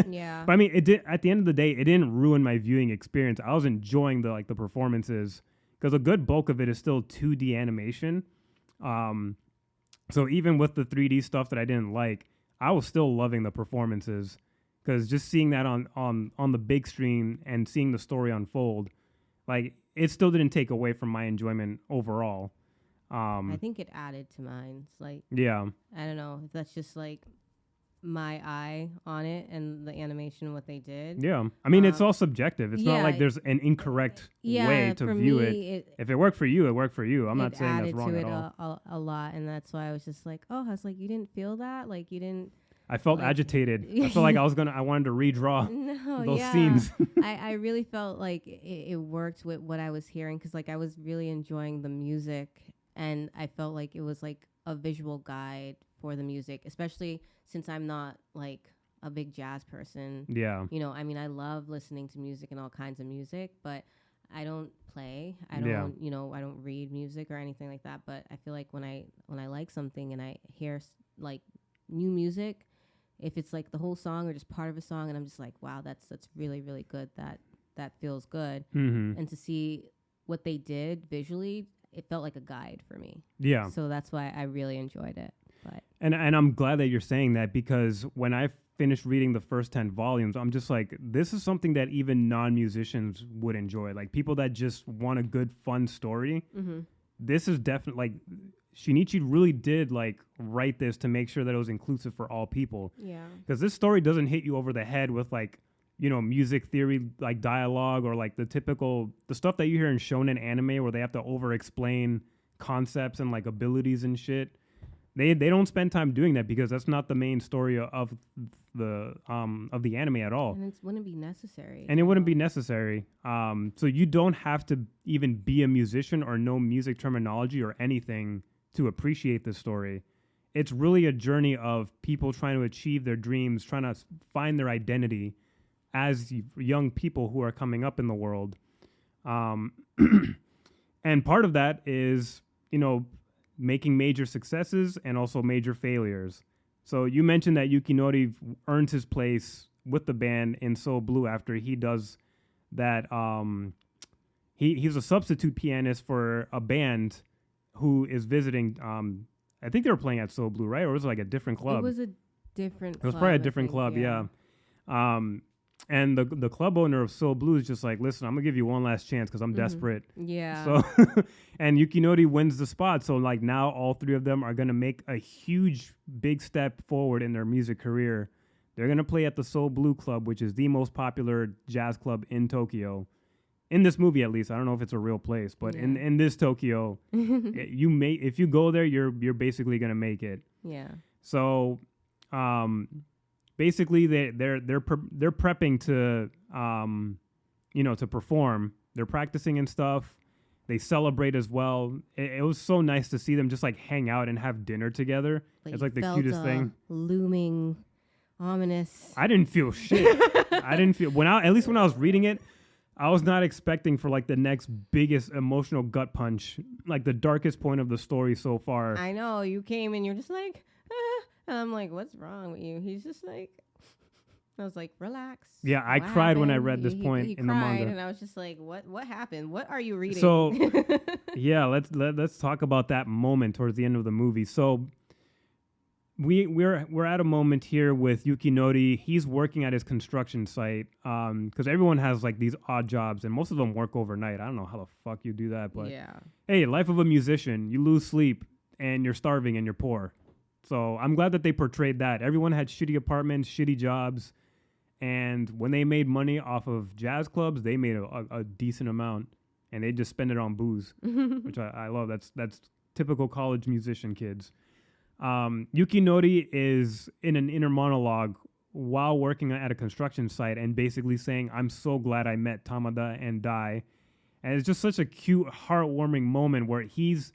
Speaker 1: Yeah.
Speaker 2: But I mean, it did. At the end of the day, it didn't ruin my viewing experience. I was enjoying the performances, because a good bulk of it is still 2D animation. So even with the 3D stuff that I didn't like, I was still loving the performances, because just seeing that on the big screen and seeing the story unfold, like, it still didn't take away from my enjoyment overall.
Speaker 1: I think it added to mine. It's like,
Speaker 2: yeah,
Speaker 1: I don't know if that's just like my eye on it and the animation, what they did.
Speaker 2: Yeah. I mean, it's all subjective. It's not like there's an incorrect way to view it. If it worked for you, it worked for you. I'm not saying that's wrong at all.
Speaker 1: It added to it a lot, and that's why I was just like, oh, I was like, you didn't feel that? Like, you didn't...
Speaker 2: I felt agitated. I felt like I wanted to redraw those scenes.
Speaker 1: I really felt like it worked with what I was hearing, because, like, I was really enjoying the music, and I felt like it was, like, a visual guide for the music, especially since I'm not, like, a big jazz person.
Speaker 2: Yeah.
Speaker 1: You know, I mean, I love listening to music and all kinds of music, but I don't play. I don't, you know, I don't read music or anything like that. But I feel like when I like something and I hear, like, new music, if it's, like, the whole song or just part of a song, and I'm just like, wow, that's really, really good. That feels good. And to see what they did visually, it felt like a guide for me.
Speaker 2: Yeah.
Speaker 1: So that's why I really enjoyed it. But
Speaker 2: and I'm glad that you're saying that, because when I finished reading the first 10 volumes, I'm just like, this is something that even non-musicians would enjoy. Like, people that just want a good, fun story. This is definitely, like, Shinichi really did, like, write this to make sure that it was inclusive for all people.
Speaker 1: Yeah.
Speaker 2: Because this story doesn't hit you over the head with, like, you know, music theory, like, dialogue, or, like, the stuff that you hear in shonen anime where they have to over-explain concepts and, like, abilities and shit. They don't spend time doing that, because that's not the main story of the anime at all.
Speaker 1: And it wouldn't be necessary.
Speaker 2: And it wouldn't be necessary. So you don't have to even be a musician or know music terminology or anything to appreciate this story. It's really a journey of people trying to achieve their dreams, trying to find their identity as young people who are coming up in the world. And part of that is, you know, making major successes and also major failures. So you mentioned that Yukinori earns his place with the band in So Blue after he does that. He's a substitute pianist for a band who is visiting. I think they were playing at So Blue, right? Or was it like a different club?
Speaker 1: It was a different club.
Speaker 2: It was probably a different club, yeah. And the club owner of So Blue is just like, listen, I'm going to give you one last chance because I'm desperate.
Speaker 1: Yeah.
Speaker 2: So, and Yukinori wins the spot. So, like, now all three of them are going to make a huge, big step forward in their music career. They're going to play at the So Blue Club, which is the most popular jazz club in Tokyo. In this movie, at least. I don't know if it's a real place, but in this Tokyo, if you go there, you're basically going to make it.
Speaker 1: Yeah.
Speaker 2: So, basically, they're prepping to to perform. They're practicing and stuff. They celebrate as well. It was so nice to see them just like hang out and have dinner together.
Speaker 1: But
Speaker 2: it's like the cutest thing.
Speaker 1: Looming, ominous.
Speaker 2: I didn't feel shit. I didn't feel when I was reading it, I was not expecting for like the next biggest emotional gut punch, like the darkest point of the story so far.
Speaker 1: I know you came and you're just like. And I'm like, what's wrong with you? He's just like, I was like, relax.
Speaker 2: Yeah, I cried when I read this point in the manga.
Speaker 1: And I was just like, what happened? What are you reading?
Speaker 2: So, yeah, let's talk about that moment towards the end of the movie. So, we're at a moment here with Yukinori. He's working at his construction site because everyone has like these odd jobs, and most of them work overnight. I don't know how the fuck you do that, but hey, life of a musician. You lose sleep, and you're starving, and you're poor. So I'm glad that they portrayed that. Everyone had shitty apartments, shitty jobs, And when they made money off of jazz clubs, they made a decent amount, and they just spend it on booze, which I love. That's typical college musician kids. Yuki Nori is in an inner monologue while working at a construction site and basically saying, I'm so glad I met Tamada and Dai. And it's just such a cute, heartwarming moment where he's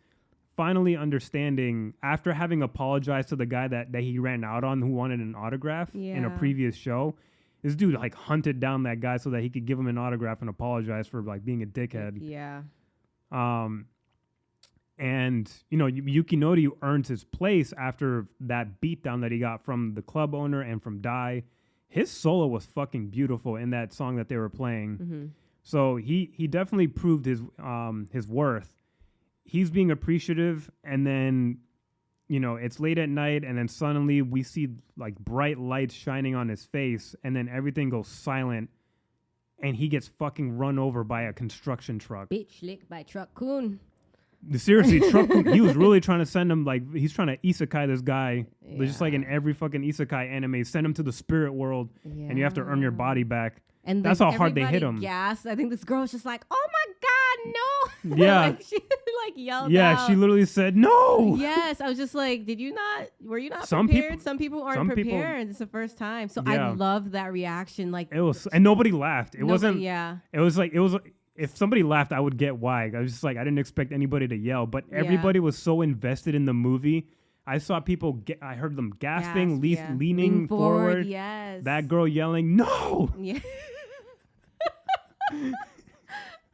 Speaker 2: finally understanding, after having apologized to the guy that he ran out on who wanted an autograph in a previous show. This dude like hunted down that guy so that he could give him an autograph and apologize for like being a dickhead.
Speaker 1: Yeah.
Speaker 2: And, you know, Yuki Nori earns his place after that beatdown that he got from the club owner and from Dai. His solo was fucking beautiful in that song that they were playing. Mm-hmm. So he definitely proved his worth. He's being appreciative, and then, you know, it's late at night, and then suddenly we see like bright lights shining on his face, and then everything goes silent, and he gets fucking run over by a construction truck.
Speaker 1: Bitch licked by truck-kun.
Speaker 2: Seriously, he was really trying to send him, like, he's trying to isekai this guy. Yeah. Just like in every fucking isekai anime, send him to the spirit world, and you have to earn your body back. And that's how hard they hit him.
Speaker 1: Yes, I think this girl was just like, "Oh my god, no!"
Speaker 2: Yeah,
Speaker 1: like she like yelled.
Speaker 2: Yeah,
Speaker 1: out.
Speaker 2: She literally said, "No."
Speaker 1: Yes, I was just like, "Did you not? Were you not
Speaker 2: some
Speaker 1: prepared?"
Speaker 2: People,
Speaker 1: some people aren't prepared. It's the first time, so I love that reaction. Like
Speaker 2: it was, and nobody laughed. It wasn't. Yeah, it was like it was. If somebody laughed, I would get why. I was just like, I didn't expect anybody to yell, but everybody was so invested in the movie. I saw people I heard them gasping, leaning forward.
Speaker 1: Yes.
Speaker 2: That girl yelling, "No!"
Speaker 1: Yeah.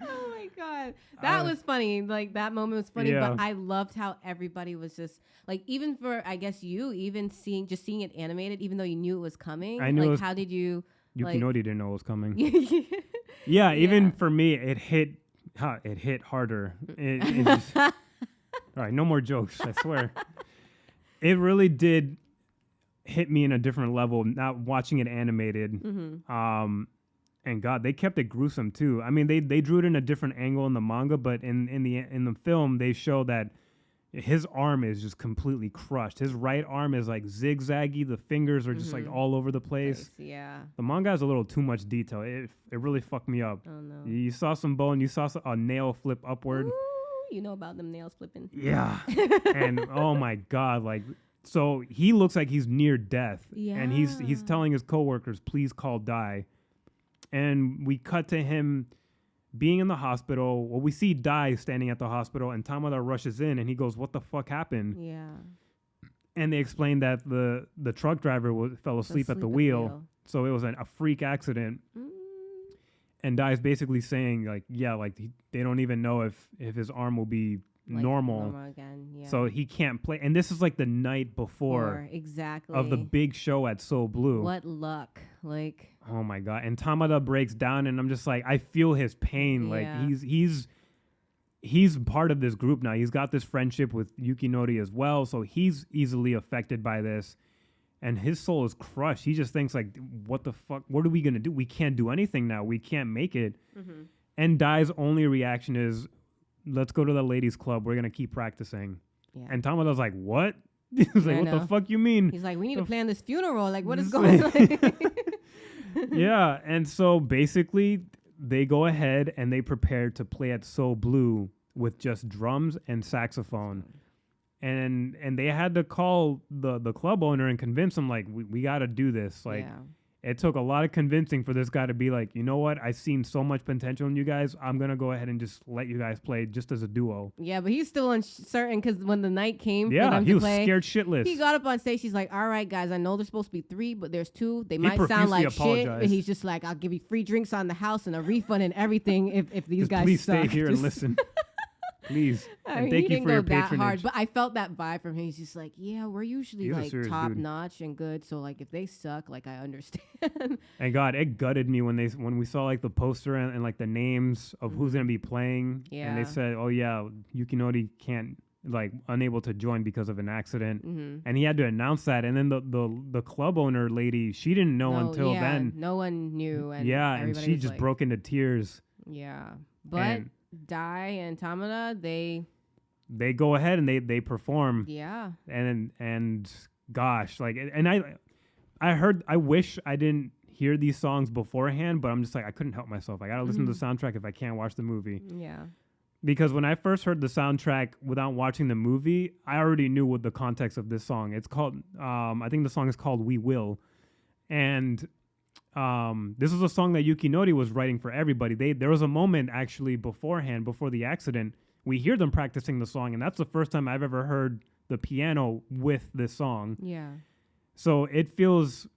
Speaker 1: Oh my god, that was funny. Like that moment was funny, but I loved how everybody was just like, even for I guess you even seeing it animated, even though you knew it was coming.
Speaker 2: I knew.
Speaker 1: Like, how did you?
Speaker 2: Yuki Nori didn't know it was coming. Even for me, it hit harder. It just, all right, no more jokes. I swear, it really did hit me in a different level. Not watching it animated. Mm-hmm. And God, they kept it gruesome too. I mean, they drew it in a different angle in the manga, but in the film, they show that his arm is just completely crushed. His right arm is like zigzaggy. The fingers are just like all over the place.
Speaker 1: Yeah.
Speaker 2: The manga has a little too much detail. It really fucked me up.
Speaker 1: Oh no.
Speaker 2: You saw some bone. You saw a nail flip upward.
Speaker 1: Ooh, you know about them nails flipping.
Speaker 2: Yeah. And oh my God, like. So he looks like he's near death.
Speaker 1: Yeah.
Speaker 2: And he's telling his coworkers, please call Dai. And we cut to him being in the hospital. Well, we see Dai standing at the hospital, and Tamada rushes in, and he goes, what the fuck happened?
Speaker 1: Yeah.
Speaker 2: And they explain that the truck driver fell asleep at the wheel. So it was a freak accident. Mm. And Dai's basically saying, like, they don't even know if his arm will be normal
Speaker 1: again. Yeah.
Speaker 2: So he can't play. And this is like the night before
Speaker 1: exactly
Speaker 2: of the big show at So Blue.
Speaker 1: What luck. Like,
Speaker 2: oh my God. And Tamada breaks down, and I'm just like, I feel his pain. Like he's part of this group now. He's got this friendship with Yuki Nori as well. So he's easily affected by this. And his soul is crushed. He just thinks, like, what the fuck? What are we going to do? We can't do anything now. We can't make it. Mm-hmm. And Dai's only reaction is, let's go to the ladies' club. We're going to keep practicing. Yeah. And Tamada's like, what? He's like, what the fuck you mean?
Speaker 1: He's like, we need to plan this funeral. Like, what is going on?
Speaker 2: Yeah. And so basically, they go ahead and they prepare to play at So Blue with just drums and saxophone. And they had to call the club owner and convince him, like, we got to do this. Like, it took a lot of convincing for this guy to be like, you know what? I've seen so much potential in you guys. I'm going to go ahead and just let you guys play just as a duo.
Speaker 1: Yeah, but he's still uncertain because when the night came for them
Speaker 2: he
Speaker 1: to
Speaker 2: was
Speaker 1: play,
Speaker 2: scared shitless.
Speaker 1: He got up on stage. He's like, all right, guys, I know there's supposed to be 3, but there's 2. They might sound like shit. And he's just like, I'll give you free drinks on the house and a refund and everything if these guys
Speaker 2: please
Speaker 1: suck.
Speaker 2: Stay here and listen. Please. And thank you for your patronage. Hard,
Speaker 1: but I felt that vibe from him. He's just like, yeah, we're usually like top notch and good. So like if they suck, like I understand.
Speaker 2: And God, it gutted me when we saw like the poster and like the names of who's gonna be playing. Yeah. And they said, oh yeah, Yuki Nori unable to join because of an accident. Mm-hmm. And he had to announce that. And then the club owner lady, she didn't know until then.
Speaker 1: No one knew. And
Speaker 2: and she just broke into tears.
Speaker 1: Yeah. But Dai and Tamada,
Speaker 2: they go ahead and they perform.
Speaker 1: Yeah.
Speaker 2: And gosh, like, and I wish I didn't hear these songs beforehand, but I'm just like, I couldn't help myself. I gotta listen to the soundtrack if I can't watch the movie.
Speaker 1: Yeah.
Speaker 2: Because when I first heard the soundtrack without watching the movie, I already knew what the context of this song. It's called, I think the song is called We Will. And this was a song that Yuki Nori was writing for everybody. There was a moment actually beforehand, before the accident, we hear them practicing the song, and that's the first time I've ever heard the piano with this song.
Speaker 1: Yeah.
Speaker 2: So it feels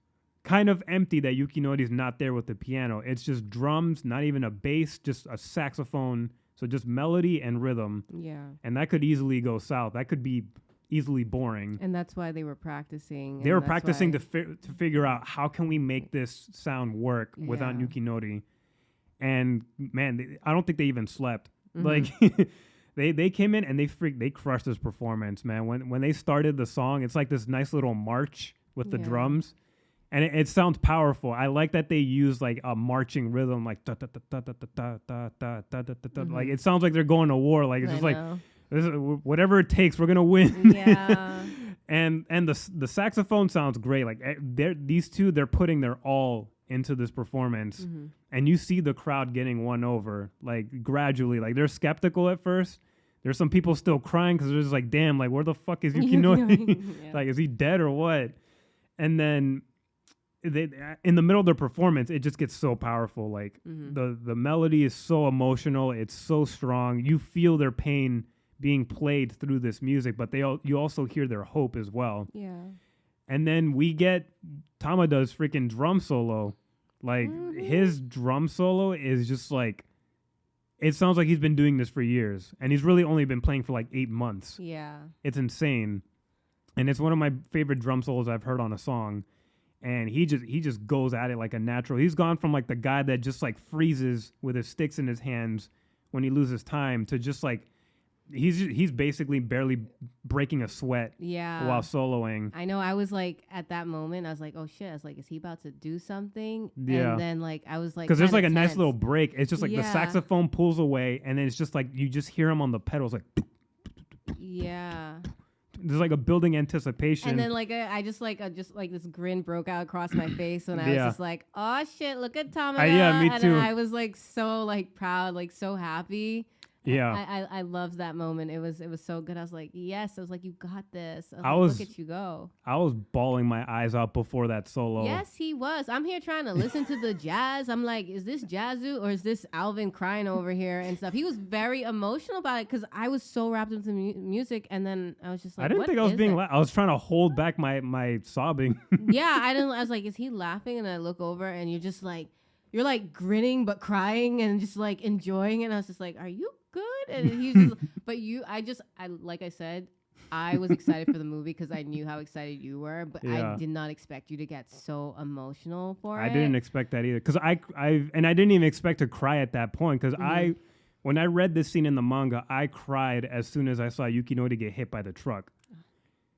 Speaker 2: kind of empty that Yuki Nori's not there with the piano. It's just drums, not even a bass, just a saxophone. So just melody and rhythm.
Speaker 1: Yeah.
Speaker 2: And that could easily go south. That could be easily boring.
Speaker 1: And that's why they were practicing.
Speaker 2: They were practicing to figure out how can we make this sound work without Yuki Nori. And man, I don't think they even slept. Like they came in and they crushed this performance, man. When they started the song, it's like this nice little march with the drums. And it sounds powerful. I like that they use like a marching rhythm, like da da da da da da da da da da. Like it sounds like they're going to war. Like it's just like this is, whatever it takes, we're gonna win.
Speaker 1: Yeah.
Speaker 2: and the saxophone sounds great. Like these two, they're putting their all into this performance, and you see the crowd getting won over like gradually. Like they're skeptical at first. There's some people still crying because they're just like, damn, like where the fuck is Yuki Nori? Like is he dead or what? And then in the middle of their performance, it just gets so powerful. Like the melody is so emotional. It's so strong. You feel their pain being played through this music, but you also hear their hope as well.
Speaker 1: Yeah.
Speaker 2: And then we get Tamada's freaking drum solo. Like his drum solo is just like, it sounds like he's been doing this for years, and he's really only been playing for like 8 months.
Speaker 1: Yeah.
Speaker 2: It's insane. And it's one of my favorite drum solos I've heard on a song. And he just goes at it like a natural. He's gone from like the guy that just like freezes with his sticks in his hands when he loses time to just like he's basically barely breaking a sweat while soloing.
Speaker 1: I know. I was like at that moment, I was like, oh shit. I was like, is he about to do something?
Speaker 2: Yeah.
Speaker 1: And then like I was like,
Speaker 2: because there's like a
Speaker 1: tense.
Speaker 2: nice little break. It's just like the saxophone pulls away, and then it's just like you just hear him on the pedals like.
Speaker 1: Yeah.
Speaker 2: There's like a building anticipation,
Speaker 1: and then like I just like this grin broke out across my face, and I was just like, "Oh shit, look at Tamada!"
Speaker 2: Yeah, me too.
Speaker 1: And I was like so like proud, like so happy.
Speaker 2: Yeah,
Speaker 1: I loved that moment. It was so good. I was like, yes. I was like, you got this. Look at you go.
Speaker 2: I was bawling my eyes out before that solo.
Speaker 1: Yes, he was. I'm here trying to listen to the jazz. I'm like, is this Jazzu or is this Alvin crying over here and stuff? He was very emotional about it because I was so wrapped into music, and then I was just like,
Speaker 2: I didn't think I was being I was trying to hold back my sobbing.
Speaker 1: Yeah, I was like, is he laughing? And I look over, and you're just like, you're like grinning but crying and just like enjoying it. And I was just like, are you good? And he's just, but like I said, I was excited for the movie because I knew how excited you were, but I did not expect you to get so emotional for it.
Speaker 2: I didn't expect that either, because I didn't even expect to cry at that point, because when I read this scene in the manga, I cried as soon as I saw Yuki Nori get hit by the truck.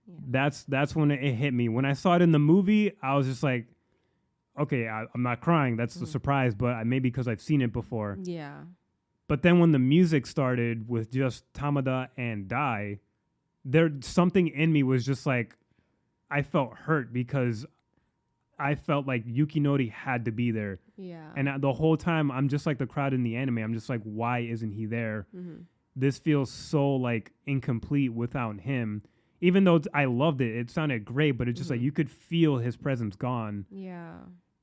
Speaker 2: Yeah. That's when it hit me. When I saw it in the movie, I was just like, okay, I'm not crying. That's the surprise, but maybe because I've seen it before.
Speaker 1: Yeah.
Speaker 2: But then when the music started with just Tamada and Dai, something in me was just like, I felt hurt because I felt like Yuki Nori had to be there.
Speaker 1: Yeah.
Speaker 2: And the whole time, I'm just like the crowd in the anime. I'm just like, why isn't he there? Mm-hmm. This feels so like incomplete without him. Even though I loved it, it sounded great, but it's just like you could feel his presence gone.
Speaker 1: Yeah.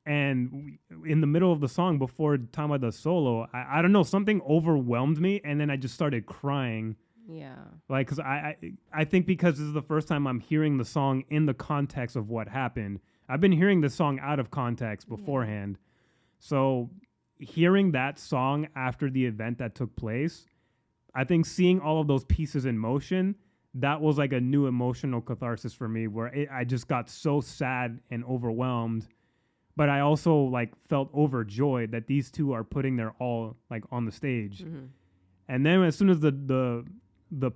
Speaker 1: And
Speaker 2: in the middle of the song, before Tamada's solo, I don't know, something overwhelmed me, and then I just started crying.
Speaker 1: Yeah.
Speaker 2: Like, because I think because this is the first time I'm hearing the song in the context of what happened. I've been hearing the song out of context beforehand. So hearing that song after the event that took place, I think seeing all of those pieces in motion, that was like a new emotional catharsis for me, where I just got so sad and overwhelmed. But I also like felt overjoyed that these two are putting their all like on the stage. Mm-hmm. And then as soon as the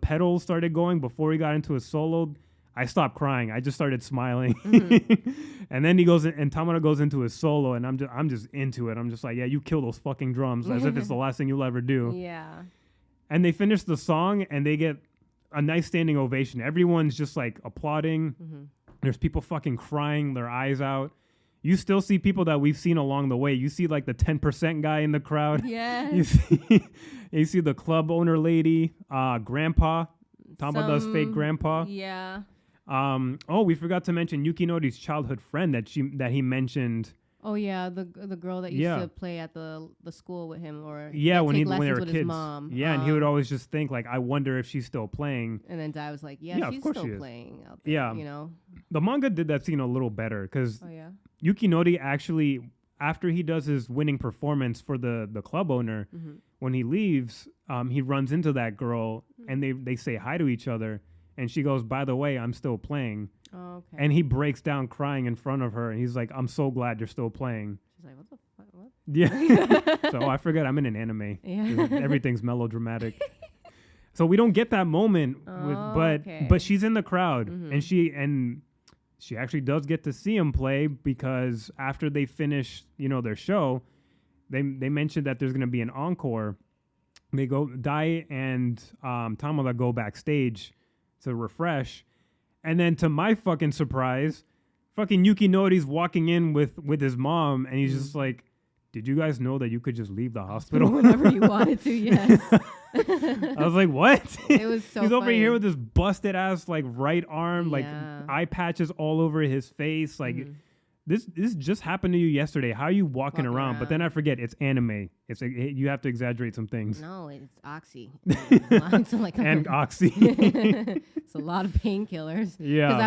Speaker 2: pedals started going before he got into his solo, I stopped crying. I just started smiling. Mm-hmm. And then he goes and Tamada goes into his solo, and I'm just into it. I'm just like, yeah, you kill those fucking drums as if it's the last thing you'll ever do.
Speaker 1: Yeah.
Speaker 2: And they finish the song and they get a nice standing ovation. Everyone's just like applauding. Mm-hmm. There's people fucking crying their eyes out. you still see people that we've seen along the way. You see like the 10% guy in the crowd.
Speaker 1: Yes.
Speaker 2: You see the club owner lady, grandpa, Tamada's fake grandpa.
Speaker 1: Yeah.
Speaker 2: We forgot to mention Yukinori's childhood friend that he mentioned.
Speaker 1: Oh yeah, the girl that used to play at the school with him, or
Speaker 2: when they were
Speaker 1: with
Speaker 2: kids.
Speaker 1: his mom.
Speaker 2: Yeah, and he would always just think like, I wonder if she's still playing.
Speaker 1: And then Dai was like, yeah, she's still playing out there.
Speaker 2: Yeah,
Speaker 1: you know.
Speaker 2: The manga did that scene a little better because Yukinori actually, after he does his winning performance for the club owner, when he leaves, he runs into that girl and they say hi to each other, and she goes, "By the way, I'm still playing."
Speaker 1: Oh, okay.
Speaker 2: And he breaks down crying in front of her, and he's like, "I'm so glad you're still playing."
Speaker 1: She's like, "What the fuck? What?"
Speaker 2: Yeah. So I forget I'm in an anime.
Speaker 1: Yeah.
Speaker 2: Everything's melodramatic. So we don't get that moment but she's in the crowd, and she actually does get to see him play, because after they finish, their show, they mentioned that there's going to be an encore. They go, Dai and Tamada go backstage to refresh. And then to my fucking surprise, fucking Yukinori's walking in with his mom, and he's just like, "Did you guys know that you could just leave the hospital
Speaker 1: whenever you wanted to?" Yes.
Speaker 2: I was like, "What?"
Speaker 1: It was so
Speaker 2: He's over
Speaker 1: funny.
Speaker 2: here with this busted ass like right arm, like eye patches all over his face, like. This just happened to you yesterday. How are you walking around? But then I forget, it's anime. It's you have to exaggerate some things.
Speaker 1: No, it's Oxy. And
Speaker 2: Oxy.
Speaker 1: It's a lot of painkillers.
Speaker 2: Yeah.
Speaker 1: Because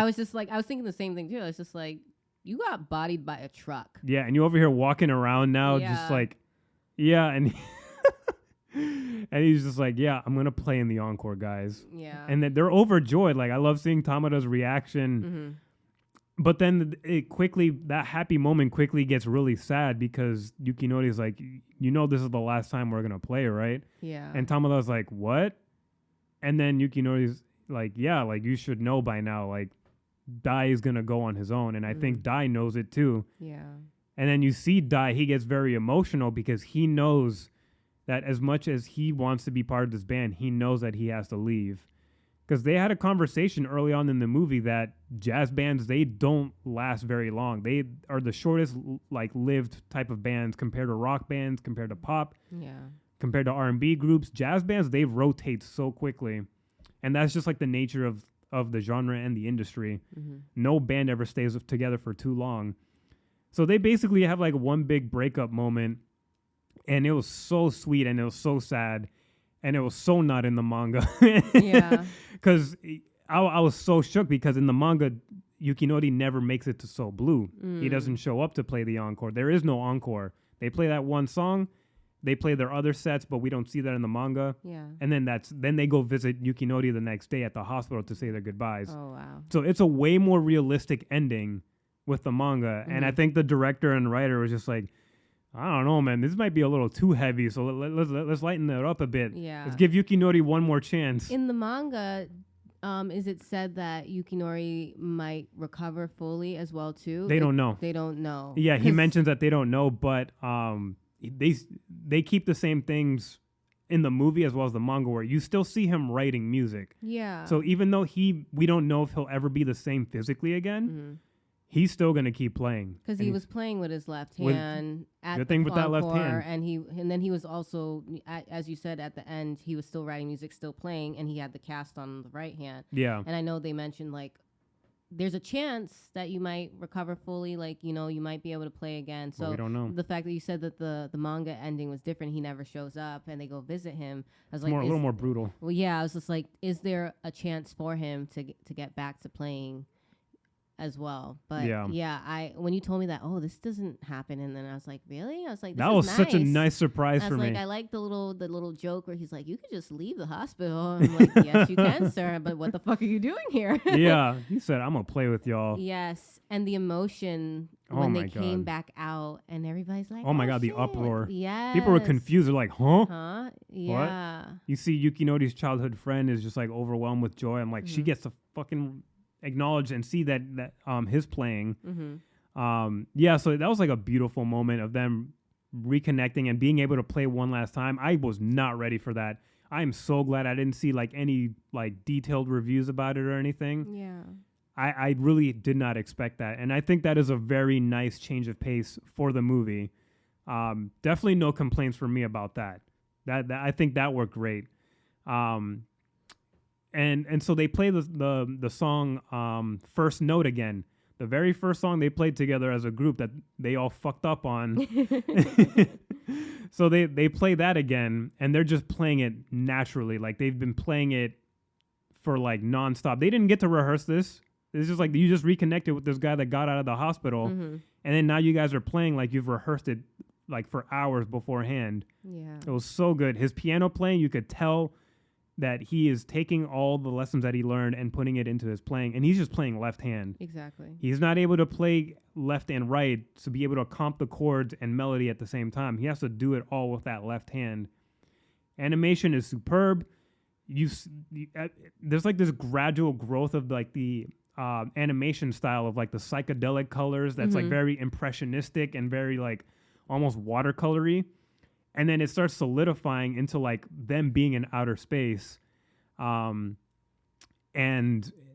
Speaker 1: I was thinking the same thing too. I was just like, you got bodied by a truck.
Speaker 2: Yeah, and you over here walking around now, just like, and and he's just like, yeah, I'm gonna play in the encore, guys.
Speaker 1: Yeah.
Speaker 2: And then they're overjoyed. Like, I love seeing Tamada's reaction. But then that happy moment quickly gets really sad, because Yukinori's like, this is the last time we're going to play, right?
Speaker 1: Yeah.
Speaker 2: And Tamada's like, what? And then Yukinori's like, yeah, like, you should know by now, like, Dai is going to go on his own. And I think Dai knows it too.
Speaker 1: Yeah.
Speaker 2: And then you see Dai, he gets very emotional, because he knows that as much as he wants to be part of this band, he knows that he has to leave. Because they had a conversation early on in the movie that jazz bands, they don't last very long. They are the shortest lived type of bands compared to rock bands, compared to pop, compared to R&B groups. Jazz bands, they rotate so quickly. And that's just like the nature of the genre and the industry. No band ever stays together for too long. So they basically have like one big breakup moment, and it was so sweet and it was so sad. And it was so not in the manga.
Speaker 1: Yeah.
Speaker 2: Because I was so shook, because in the manga, Yukinori never makes it to So Blue. He doesn't show up to play the encore. There is no encore. They play that one song. They play their other sets, but we don't see that in the manga.
Speaker 1: Yeah.
Speaker 2: And then they go visit Yukinori the next day at the hospital to say their goodbyes.
Speaker 1: Oh, wow.
Speaker 2: So it's a way more realistic ending with the manga. And I think the director and writer was just like, I don't know, man. This might be a little too heavy, so let's lighten it up a bit.
Speaker 1: Yeah.
Speaker 2: Let's give Yukinori one more chance.
Speaker 1: In the manga, is it said that Yukinori might recover fully as well too?
Speaker 2: They don't know.
Speaker 1: They don't know.
Speaker 2: Yeah, he mentions that they don't know, but they keep the same things in the movie as well as the manga, where you still see him writing music.
Speaker 1: Yeah.
Speaker 2: So even though we don't know if he'll ever be the same physically again. He's still gonna keep playing,
Speaker 1: because he was playing with his left hand at the
Speaker 2: thing with that left hand,
Speaker 1: and then he was also, as you said, at the end, he was still writing music, still playing, and he had the cast on the right hand.
Speaker 2: Yeah,
Speaker 1: and I know they mentioned like there's a chance that you might recover fully, like you might be able to play again. So
Speaker 2: we don't know.
Speaker 1: The fact that you said that the manga ending was different, he never shows up, and they go visit him. I was
Speaker 2: a little more brutal.
Speaker 1: Well, yeah, I was just like, is there a chance for him to get back to playing as well? But when you told me that, this doesn't happen, and then I was like, really? I was like,
Speaker 2: that was such a nice surprise for me.
Speaker 1: I like the little joke where he's like, you could just leave the hospital. I'm like, yes, you can, sir, but what the fuck are you doing here?
Speaker 2: Yeah, he said, I'm gonna play with y'all.
Speaker 1: Yes, and the emotion when they came back out, and everybody's like,
Speaker 2: oh my god,
Speaker 1: shit.
Speaker 2: The uproar.
Speaker 1: Yeah,
Speaker 2: people were confused. They're like, huh?
Speaker 1: Yeah.
Speaker 2: What? You see Yukinori's childhood friend is just like overwhelmed with joy. I'm like, she gets to fucking acknowledge and see that his playing. So that was like a beautiful moment of them reconnecting and being able to play one last time. I was not ready for that. I am so glad I didn't see like any like detailed reviews about it or anything.
Speaker 1: Yeah.
Speaker 2: I really did not expect that. And I think that is a very nice change of pace for the movie. Definitely no complaints from me about that. That I think that worked great. And so they play the song First Note again. The very first song they played together as a group that they all fucked up on. So they play that again, and they're just playing it naturally. Like they've been playing it for like nonstop. They didn't get to rehearse this. It's just like you just reconnected with this guy that got out of the hospital, and then now you guys are playing like you've rehearsed it like for hours beforehand.
Speaker 1: Yeah,
Speaker 2: it was so good. His piano playing, you could tell that he is taking all the lessons that he learned and putting it into his playing, and he's just playing left hand.
Speaker 1: Exactly.
Speaker 2: He's not able to play left and right to be able to comp the chords and melody at the same time. He has to do it all with that left hand. Animation is superb. There's like this gradual growth of like the animation style of like the psychedelic colors that's like very impressionistic and very like almost watercolory. And then it starts solidifying into like them being in outer space. And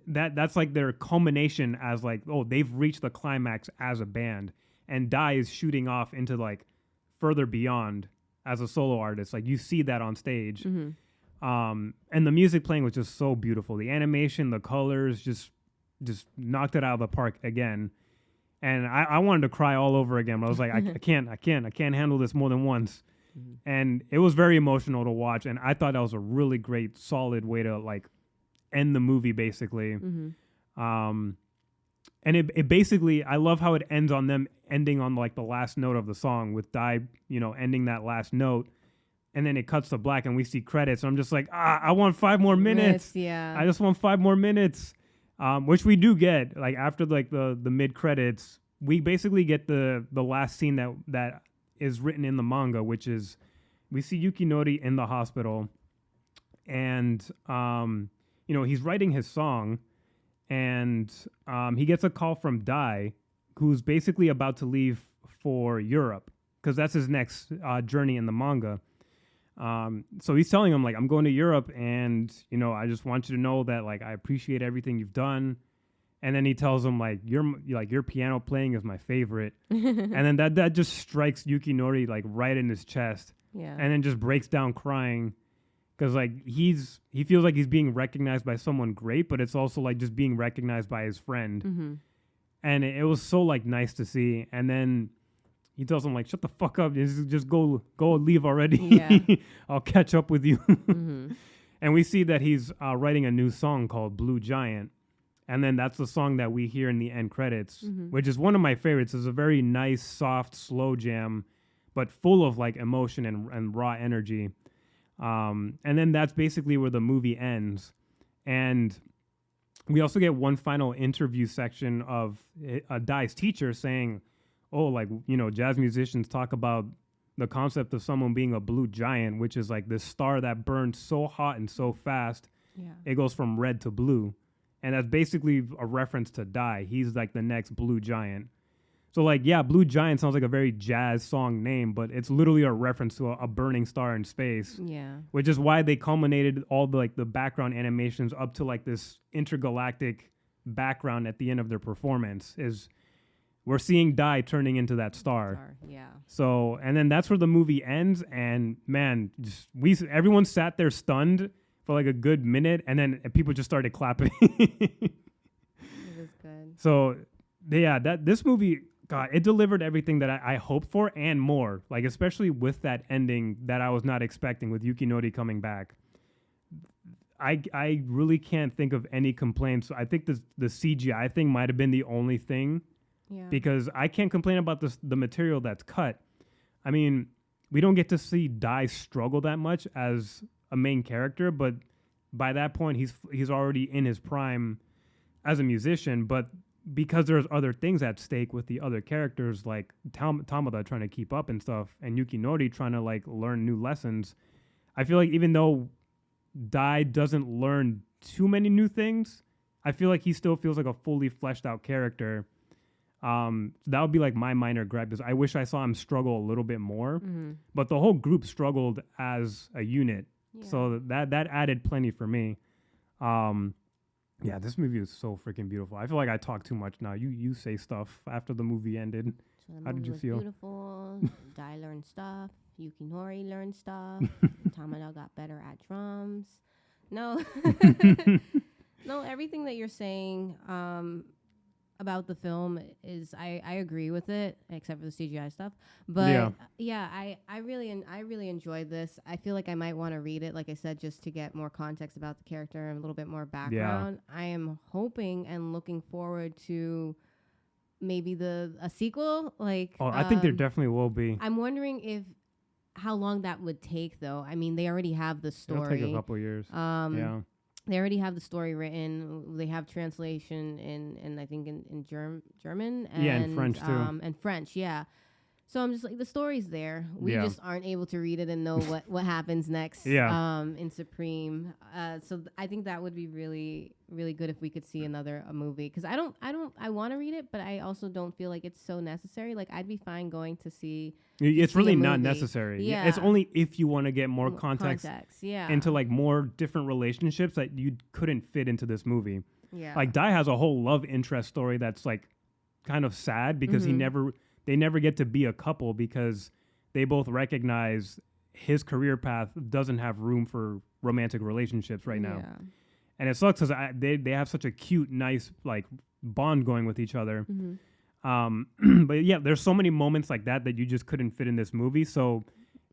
Speaker 2: that's like their culmination as like, oh, they've reached the climax as a band. And Dai is shooting off into like further beyond as a solo artist. Like you see that on stage. And the music playing was just so beautiful. The animation, the colors, just knocked it out of the park again. And I wanted to cry all over again. But I was like, I can't handle this more than once. And it was very emotional to watch. And I thought that was a really great, solid way to like end the movie, basically. And it basically, I love how it ends on them ending on like the last note of the song with Dai, ending that last note. And then it cuts to black and we see credits. And I'm just like, I want 5 more minutes.
Speaker 1: Yeah.
Speaker 2: I just want 5 more minutes. Which we do get. Like after like the mid credits, we basically get the last scene that is written in the manga, which is we see Yukinori in the hospital, and he's writing his song, and he gets a call from Dai, who's basically about to leave for Europe because that's his next journey in the manga. So he's telling him like, I'm going to Europe, and I just want you to know that like I appreciate everything you've done. And then he tells him like your piano playing is my favorite. And then that just strikes Yukinori like right in his chest.
Speaker 1: Yeah.
Speaker 2: And then just breaks down crying because like he feels like he's being recognized by someone great, but it's also like just being recognized by his friend. And it was so like nice to see. And then he tells him like, shut the fuck up, just go leave already.
Speaker 1: Yeah.
Speaker 2: I'll catch up with you. And we see that he's writing a new song called Blue Giant. And then that's the song that we hear in the end credits, which is one of my favorites. It's a very nice, soft, slow jam, but full of like emotion and raw energy. And then that's basically where the movie ends. And we also get one final interview section of Dai's teacher saying, oh, like, jazz musicians talk about the concept of someone being a blue giant, which is like this star that burns so hot and so fast, it goes from red to blue. And that's basically a reference to Dai. He's like the next blue giant. So like, yeah, Blue Giant sounds like a very jazz song name, but it's literally a reference to a burning star in space.
Speaker 1: Yeah.
Speaker 2: Which is why they culminated all the like the background animations up to like this intergalactic background at the end of their performance. Is we're seeing Dai turning into that star.
Speaker 1: Yeah.
Speaker 2: So, and then that's where the movie ends. And man, everyone sat there stunned for like a good minute, and then people just started clapping.
Speaker 1: It was good.
Speaker 2: So, yeah, this movie, God, it delivered everything that I hoped for and more. Like, especially with that ending that I was not expecting with Yukinori coming back. I really can't think of any complaints. I think the CGI thing might have been the only thing.
Speaker 1: Yeah.
Speaker 2: Because I can't complain about the material that's cut. I mean, we don't get to see Dai struggle that much as a main character, but by that point, he's already in his prime as a musician. But because there's other things at stake with the other characters, like Tamada trying to keep up and stuff, and Yukinori trying to like learn new lessons, I feel like even though Dai doesn't learn too many new things, I feel like he still feels like a fully fleshed out character. That would be like my minor gripe, because I wish I saw him struggle a little bit more. But the whole group struggled as a unit. Yeah. So that added plenty for me. Yeah, this movie is so freaking beautiful. I feel like I talk too much now. You say stuff after the movie ended.
Speaker 1: So the
Speaker 2: How did
Speaker 1: movie
Speaker 2: you
Speaker 1: was
Speaker 2: feel?
Speaker 1: beautiful. Dai learned stuff. Yukinori learned stuff. Tamada got better at drums. No, no, everything that you're saying about the film is I agree with it, except for the CGI stuff. But yeah, I really enjoyed this. I feel like I might want to read it, like I said, just to get more context about the character and a little bit more background. I am hoping and looking forward to maybe a sequel. Like,
Speaker 2: I think there definitely will be.
Speaker 1: I'm wondering if how long that would take, though. I mean, they already have the story.
Speaker 2: It'll take a couple years. Yeah.
Speaker 1: They already have the story written. They have translation in I think in German and
Speaker 2: and French too.
Speaker 1: And French, yeah. So I'm just like, the story's there. We just aren't able to read it and know what happens next. In Supreme. So I think that would be really, really good if we could see another movie, because I want to read it, but I also don't feel like it's so necessary. Like, I'd be fine going to see.
Speaker 2: It's really not necessary. Yeah, it's only if you want to get more context into like more different relationships that you couldn't fit into this movie.
Speaker 1: Yeah,
Speaker 2: like Dai has a whole love interest story that's like kind of sad because they never get to be a couple because they both recognize his career path doesn't have room for romantic relationships right now. And it sucks because they have such a cute, nice like bond going with each other. But yeah, there's so many moments like that you just couldn't fit in this movie. So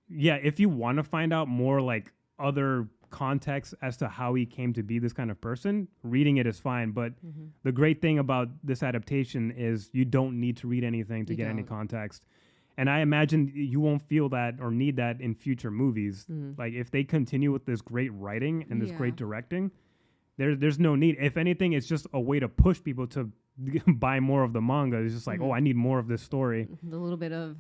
Speaker 2: yeah, if you want to find out more like other context as to how he came to be this kind of person, reading it is fine. But the great thing about this adaptation is you don't need to read anything to get any context. And I imagine you won't feel that or need that in future movies. Like, if they continue with this great writing and this great directing, there's no need. If anything, it's just a way to push people to buy more of the manga. It's just like, oh, I need more of this story.
Speaker 1: The little bit of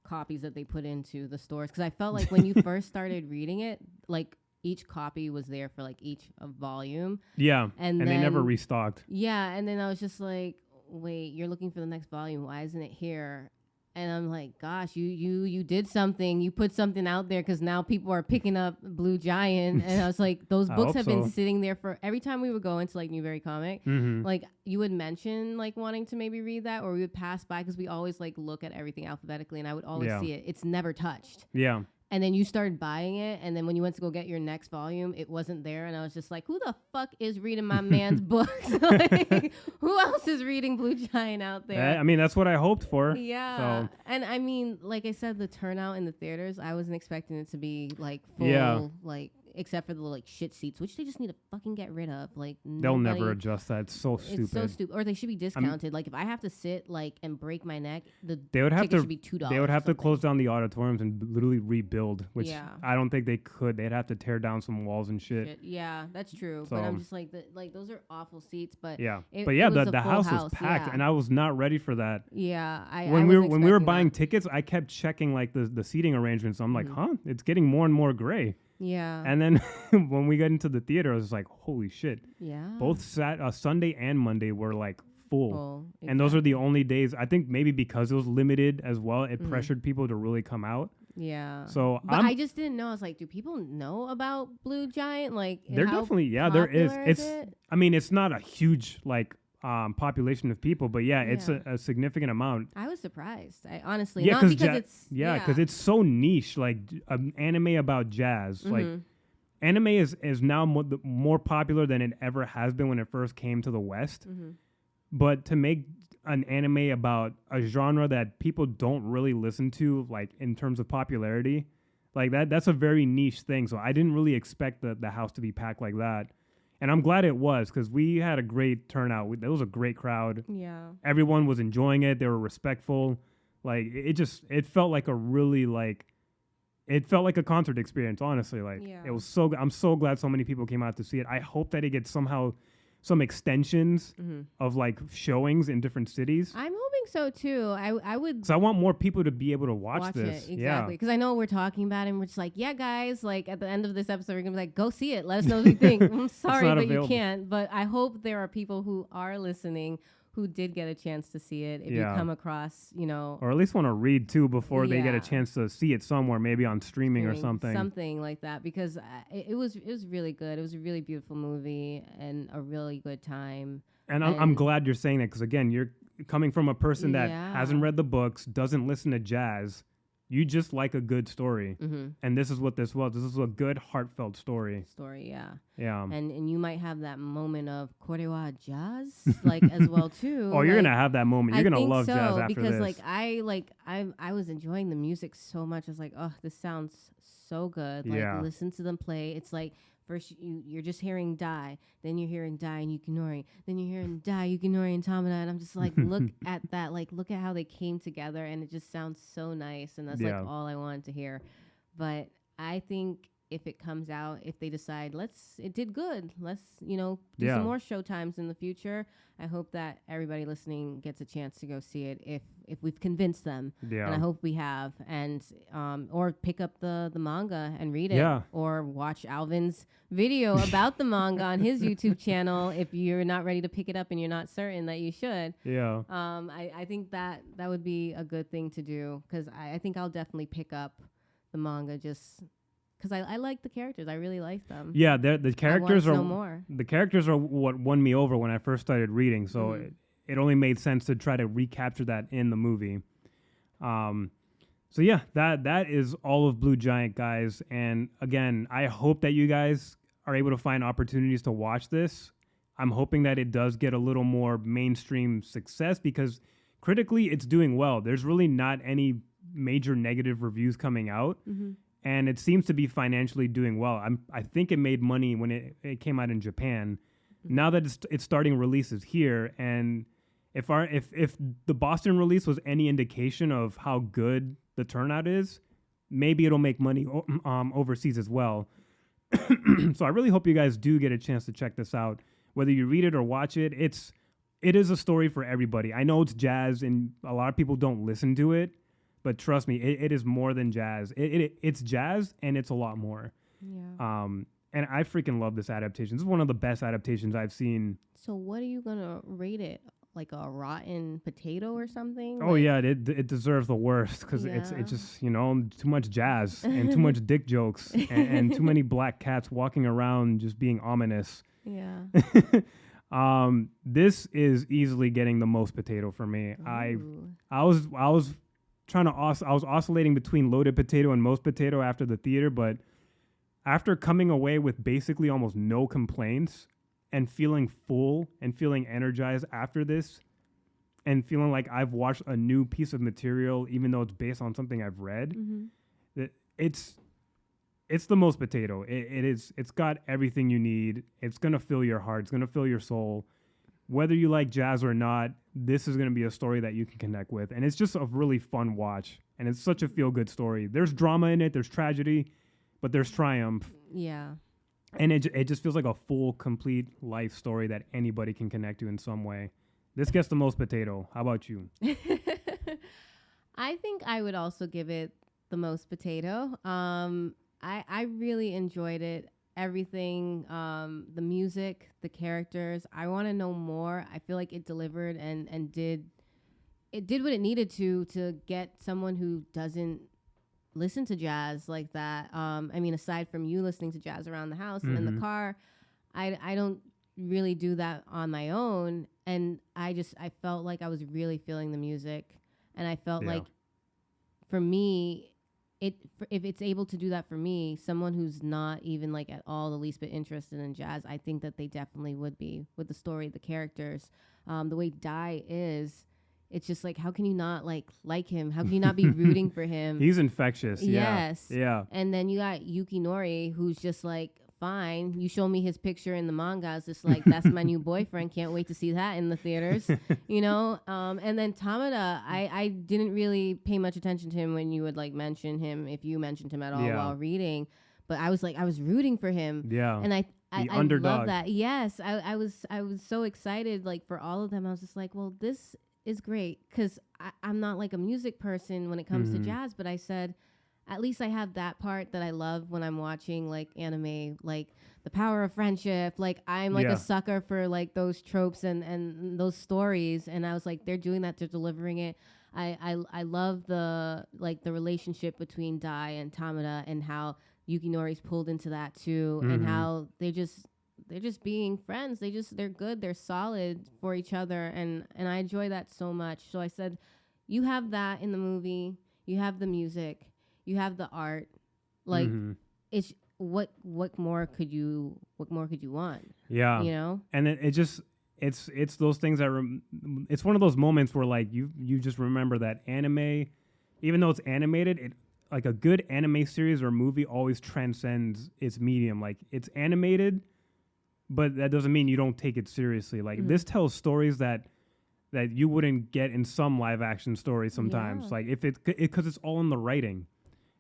Speaker 1: copies that they put into the stores. Because I felt like when you first started reading it, like, each copy was there for like each volume. Yeah. And
Speaker 2: they never restocked.
Speaker 1: Yeah. And then I was just like, wait, you're looking for the next volume. Why isn't it here? And I'm like, gosh, you did something. You put something out there, because now people are picking up Blue Giant. And I was like, those books have been sitting there for every time we would go into like Newberry Comic. Like, you would mention like wanting to maybe read that, or we would pass by because we always like look at everything alphabetically, and I would always see it. It's never touched. Yeah. And then you started buying it, and then when you went to go get your next volume, it wasn't there, and I was just like, who the fuck is reading my man's books? Like, who else is reading Blue Giant out there?
Speaker 2: I mean, that's what I hoped for.
Speaker 1: Yeah. So. And I mean, like I said, the turnout in the theaters, I wasn't expecting it to be like full, like, except for the like shit seats, which they just need to fucking get rid of. Like,
Speaker 2: they'll never adjust that. It's so stupid.
Speaker 1: It's so stupid. Or they should be discounted. Like, if I have to sit like and break my neck,
Speaker 2: they would have to
Speaker 1: should be $2.
Speaker 2: They would have to close down the auditoriums and literally rebuild, which I don't think they could. They'd have to tear down some walls and shit.
Speaker 1: Yeah, that's true. So, but I'm just like, those are awful seats. But
Speaker 2: the house was packed, and I was not ready for that.
Speaker 1: Yeah,
Speaker 2: when we were buying tickets, I kept checking like the seating arrangements. I'm like, it's getting more and more gray. Yeah. And then when we got into the theater, I was like, holy shit. Yeah. Both Sunday and Monday were like full. Exactly. And those are the only days, I think maybe because it was limited as well, it pressured people to really come out. Yeah. So
Speaker 1: I just didn't know. I was like, do people know about Blue Giant? Like,
Speaker 2: there definitely, there is. I mean, it's not a huge like population of people, but it's a significant amount.
Speaker 1: I was surprised. I honestly, not because
Speaker 2: because it's so niche, like an anime about jazz. Like, anime is now more popular than it ever has been when it first came to the West. But to make an anime about a genre that people don't really listen to, like in terms of popularity, like that's a very niche thing. So I didn't really expect the house to be packed like that. And I'm glad it was, because we had a great turnout. It was a great crowd. Yeah. Everyone was enjoying it. They were respectful. Like, it felt like a really, like, it felt like a concert experience, honestly. Like, it was so good. I'm so glad so many people came out to see it. I hope that it gets somehow some extensions of, like, showings in different cities.
Speaker 1: I'm hoping so too. I would.
Speaker 2: So I want more people to be able to watch this.
Speaker 1: It, exactly. Because I know we're talking about it and we're just like, yeah, guys, like at the end of this episode, we're going to be like, go see it. Let us know what you think. I'm sorry, but you can't. But I hope there are people who are listening who did get a chance to see it, if you come across,
Speaker 2: or at least want to read too before they get a chance to see it somewhere, maybe on streaming or
Speaker 1: something like that, because it was really good. It was a really beautiful movie and a really good time.
Speaker 2: And I'm glad you're saying that, because again, you're coming from a person that hasn't read the books, doesn't listen to jazz. You just like a good story. And this is what this was. This is a good, heartfelt story. Yeah.
Speaker 1: And you might have that moment of korewa jazz, like, as well, too.
Speaker 2: Oh, you're going to have that moment. You're going to love jazz after
Speaker 1: because,
Speaker 2: this.
Speaker 1: I was enjoying the music so much. I was like, oh, this sounds so good. Like, listen to them play. It's like, first you're just hearing Dai, then you're hearing Dai and Yukinori, then you're hearing Dai, Yukinori, and Tamada, and I'm just like, look at that, like, look at how they came together, and it just sounds so nice, and that's like all I wanted to hear. But I think if it comes out, if they decide it did good, let's do some more show times in the future. I hope that everybody listening gets a chance to go see it if we've convinced them. And I hope we have. And or pick up the manga and read it, or watch Alvin's video about the manga on his YouTube channel if you're not ready to pick it up and you're not certain that you should. I think that would be a good thing to do, because I think I'll definitely pick up the manga just because I like the characters. I really like them.
Speaker 2: Yeah, the characters are
Speaker 1: more.
Speaker 2: The characters are what won me over when I first started reading. So it only made sense to try to recapture that in the movie. So yeah, that is all of Blue Giant, guys. And again, I hope that you guys are able to find opportunities to watch this. I'm hoping that it does get a little more mainstream success, because critically it's doing well. There's really not any major negative reviews coming out. And it seems to be financially doing well. I think it made money when it came out in Japan. Now that it's starting releases here, and if the Boston release was any indication of how good the turnout is, maybe it'll make money overseas as well. So I really hope you guys do get a chance to check this out. Whether you read it or watch it, it is a story for everybody. I know it's jazz, and a lot of people don't listen to it. But trust me, it is more than jazz. It's jazz, and it's a lot more. Yeah. And I freaking love this adaptation. This is one of the best adaptations I've seen.
Speaker 1: So what are you going to rate it? Like a rotten potato or something?
Speaker 2: Oh, yeah, it deserves the worst, because it's just, too much jazz and too much dick jokes and too many black cats walking around just being ominous.
Speaker 1: Yeah.
Speaker 2: This is easily getting the most potato for me.
Speaker 1: Ooh.
Speaker 2: I was I was oscillating between loaded potato and most potato after the theater, but after coming away with basically almost no complaints and feeling full and feeling energized after this, and feeling like I've watched a new piece of material, even though it's based on something I've read, it's the most potato. It's got everything you need. It's gonna fill your heart. It's gonna fill your soul. Whether you like jazz or not, this is going to be a story that you can connect with. And it's just a really fun watch. And it's such a feel-good story. There's drama in it. There's tragedy. But there's triumph.
Speaker 1: Yeah.
Speaker 2: And it just feels like a full, complete life story that anybody can connect to in some way. This gets the most potato. How about you?
Speaker 1: I think I would also give it the most potato. I really enjoyed it. Everything, the music, the characters. I want to know more. I feel like it delivered and did what it needed to get someone who doesn't listen to jazz like that. I mean, aside from you listening to jazz around the house and in the car, I don't really do that on my own. And I felt like I was really feeling the music, and I felt like, for me, if it's able to do that for me, someone who's not even like at all the least bit interested in jazz, I think that they definitely would be, with the story, the characters, the way Dai is. It's just like, how can you not like him? How can you not be rooting for him?
Speaker 2: He's infectious.
Speaker 1: Yes.
Speaker 2: Yeah.
Speaker 1: And then you got Yukinori, who's just like, fine. You show me his picture in the manga. It's just like, that's my new boyfriend. Can't wait to see that in the theaters, And then Tamada, I didn't really pay much attention to him when you would like mention him, if you mentioned him at all while reading. But I was I was rooting for him.
Speaker 2: Yeah.
Speaker 1: And I
Speaker 2: underdog.
Speaker 1: love that. Yes. I was so excited like for all of them. I was just like, well, this is great, because I'm not like a music person when it comes to jazz, but I said, at least I have that part that I love when I'm watching like anime, like the power of friendship. Like I'm like a sucker for like those tropes and those stories. And I was like, they're doing that, they're delivering it. I love the like the relationship between Dai and Tamada and how Yukinori's pulled into that too, and how they're just being friends. They're good, they're solid for each other, and I enjoy that so much. So I said, you have that in the movie, you have the music, you have the art, like it's what more could you want?
Speaker 2: Yeah,
Speaker 1: you know.
Speaker 2: And it just it's those things that it's one of those moments where like you just remember that anime, even though it's animated, it like a good anime series or movie always transcends its medium. Like it's animated, but that doesn't mean you don't take it seriously. Like this tells stories that you wouldn't get in some live action stories sometimes. Like if because it's all in the writing.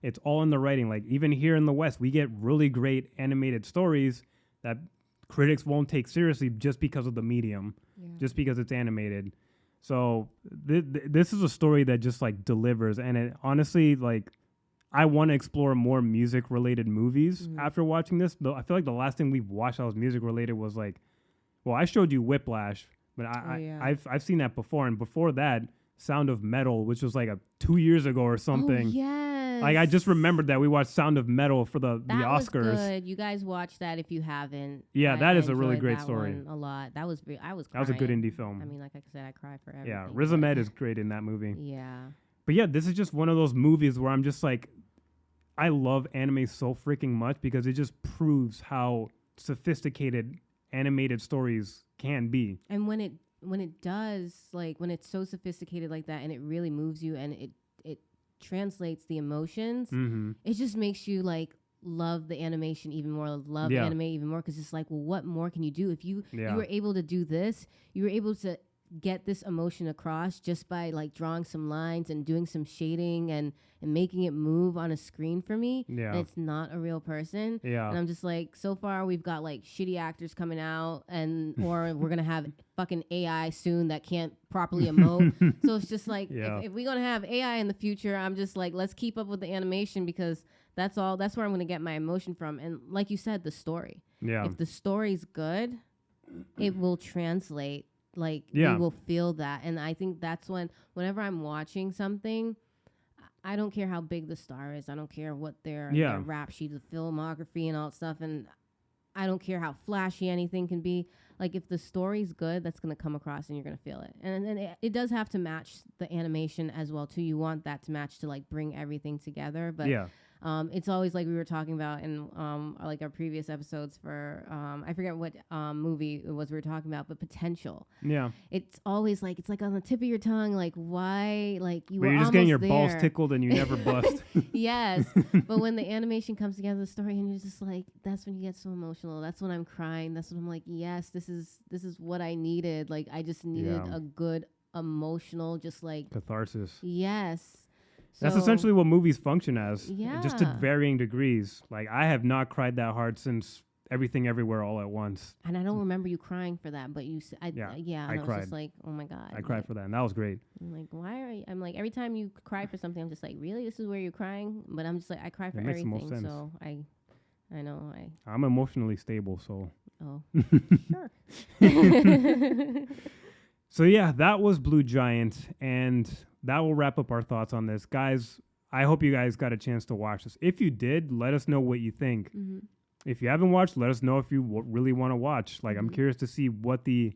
Speaker 2: It's all in the writing. Like even here in the West, we get really great animated stories that critics won't take seriously just because of the medium, just because it's animated. So this is a story that just like delivers. And it honestly, like, I want to explore more music related movies after watching this. Though I feel like the last thing we've watched that was music related was like, well, I showed you Whiplash, but I've seen that before. And before that, Sound of Metal, which was like 2 years ago or something.
Speaker 1: Oh, yes.
Speaker 2: Like I just remembered that we watched Sound of Metal for the Oscars.
Speaker 1: Was good. You guys watch that if you haven't.
Speaker 2: Yeah, that is a really great story.
Speaker 1: A lot. That was I was.
Speaker 2: That was a good indie film.
Speaker 1: I mean, like I said, I cry for everything.
Speaker 2: Yeah, Riz Ahmed is great in that movie.
Speaker 1: Yeah.
Speaker 2: But yeah, this is just one of those movies where I'm just like, I love anime so freaking much because it just proves how sophisticated animated stories can be.
Speaker 1: And when it does, like when it's so sophisticated like that and it really moves you and it translates the emotions, it just makes you like love the animation even more, love anime even more, because it's like, well, what more can you do? If you were able to do this, you were able to get this emotion across just by like drawing some lines and doing some shading and making it move on a screen for me. And it's not a real person. And I'm just like, so far we've got like shitty actors coming out or we're gonna have fucking AI soon that can't properly emote. So it's just like, if we're gonna have AI in the future, I'm just like, let's keep up with the animation, because that's where I'm gonna get my emotion from. And like you said, the story. If the story's good, it will translate. Like we will feel that. And I think that's whenever I'm watching something, I don't care how big the star is, I don't care what their rap sheet, the filmography and all that stuff, and I don't care how flashy anything can be. Like if the story's good, that's going to come across and you're going to feel it. And it does have to match the animation as well too. You want that to match to like bring everything together. But it's always like we were talking about in like our previous episodes for I forget what movie it was we were talking about, but potential. It's always like, it's like on the tip of your tongue, like why, like you were
Speaker 2: you're just
Speaker 1: almost
Speaker 2: getting your
Speaker 1: there.
Speaker 2: balls tickled and you never bust.
Speaker 1: Yes. But when the animation comes together, the story, and you're just like, that's when you get so emotional. That's when I'm crying. That's when I'm like, yes, this is what I needed. Like I just needed a good emotional, just like
Speaker 2: catharsis.
Speaker 1: Yes.
Speaker 2: That's essentially what movies function as, just to varying degrees. Like, I have not cried that hard since Everything Everywhere All at Once.
Speaker 1: And I don't remember you crying for that, but you I
Speaker 2: cried.
Speaker 1: was just like, oh my God.
Speaker 2: I cried for that, and that was great.
Speaker 1: I'm like, why are you? I'm like, every time you cry for something, I'm just like, really? This is where you're crying? But I'm just like, I cry for everything. Makes the most sense. So I know.
Speaker 2: I'm emotionally stable, so.
Speaker 1: Oh, sure.
Speaker 2: So yeah, that was Blue Giant, and that will wrap up our thoughts on this. Guys, I hope you guys got a chance to watch this. If you did, let us know what you think. If you haven't watched, let us know if you really want to watch. Like, I'm curious to see what the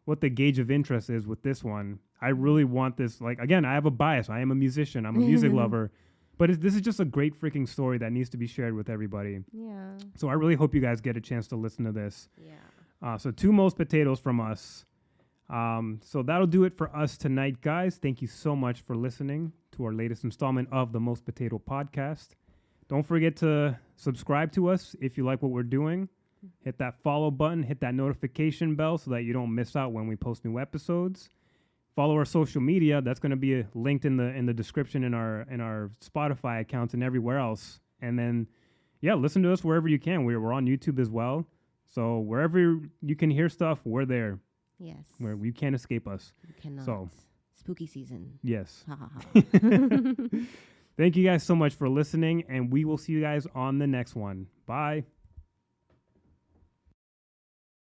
Speaker 2: gauge of interest is with this one. I really want this. Like, again, I have a bias. I am a musician. I'm a music lover. But this is just a great freaking story that needs to be shared with everybody.
Speaker 1: Yeah.
Speaker 2: So I really hope you guys get a chance to listen to this. Yeah. So 2 Most Potatoes from us. So that'll do it for us tonight, guys. Thank you so much for listening to our latest installment of the Most Potato Podcast. Don't forget to subscribe to us if you like what we're doing. Hit that follow button, hit that notification bell so that you don't miss out when we post new episodes. Follow our social media. That's going to be linked in the description in our Spotify accounts and everywhere else. And then, listen to us wherever you can. We're on YouTube as well. So wherever you can hear stuff, we're there.
Speaker 1: Yes.
Speaker 2: Where you can't escape us.
Speaker 1: You cannot.
Speaker 2: So,
Speaker 1: spooky season.
Speaker 2: Yes. Thank you guys so much for listening, and we will see you guys on the next one. Bye.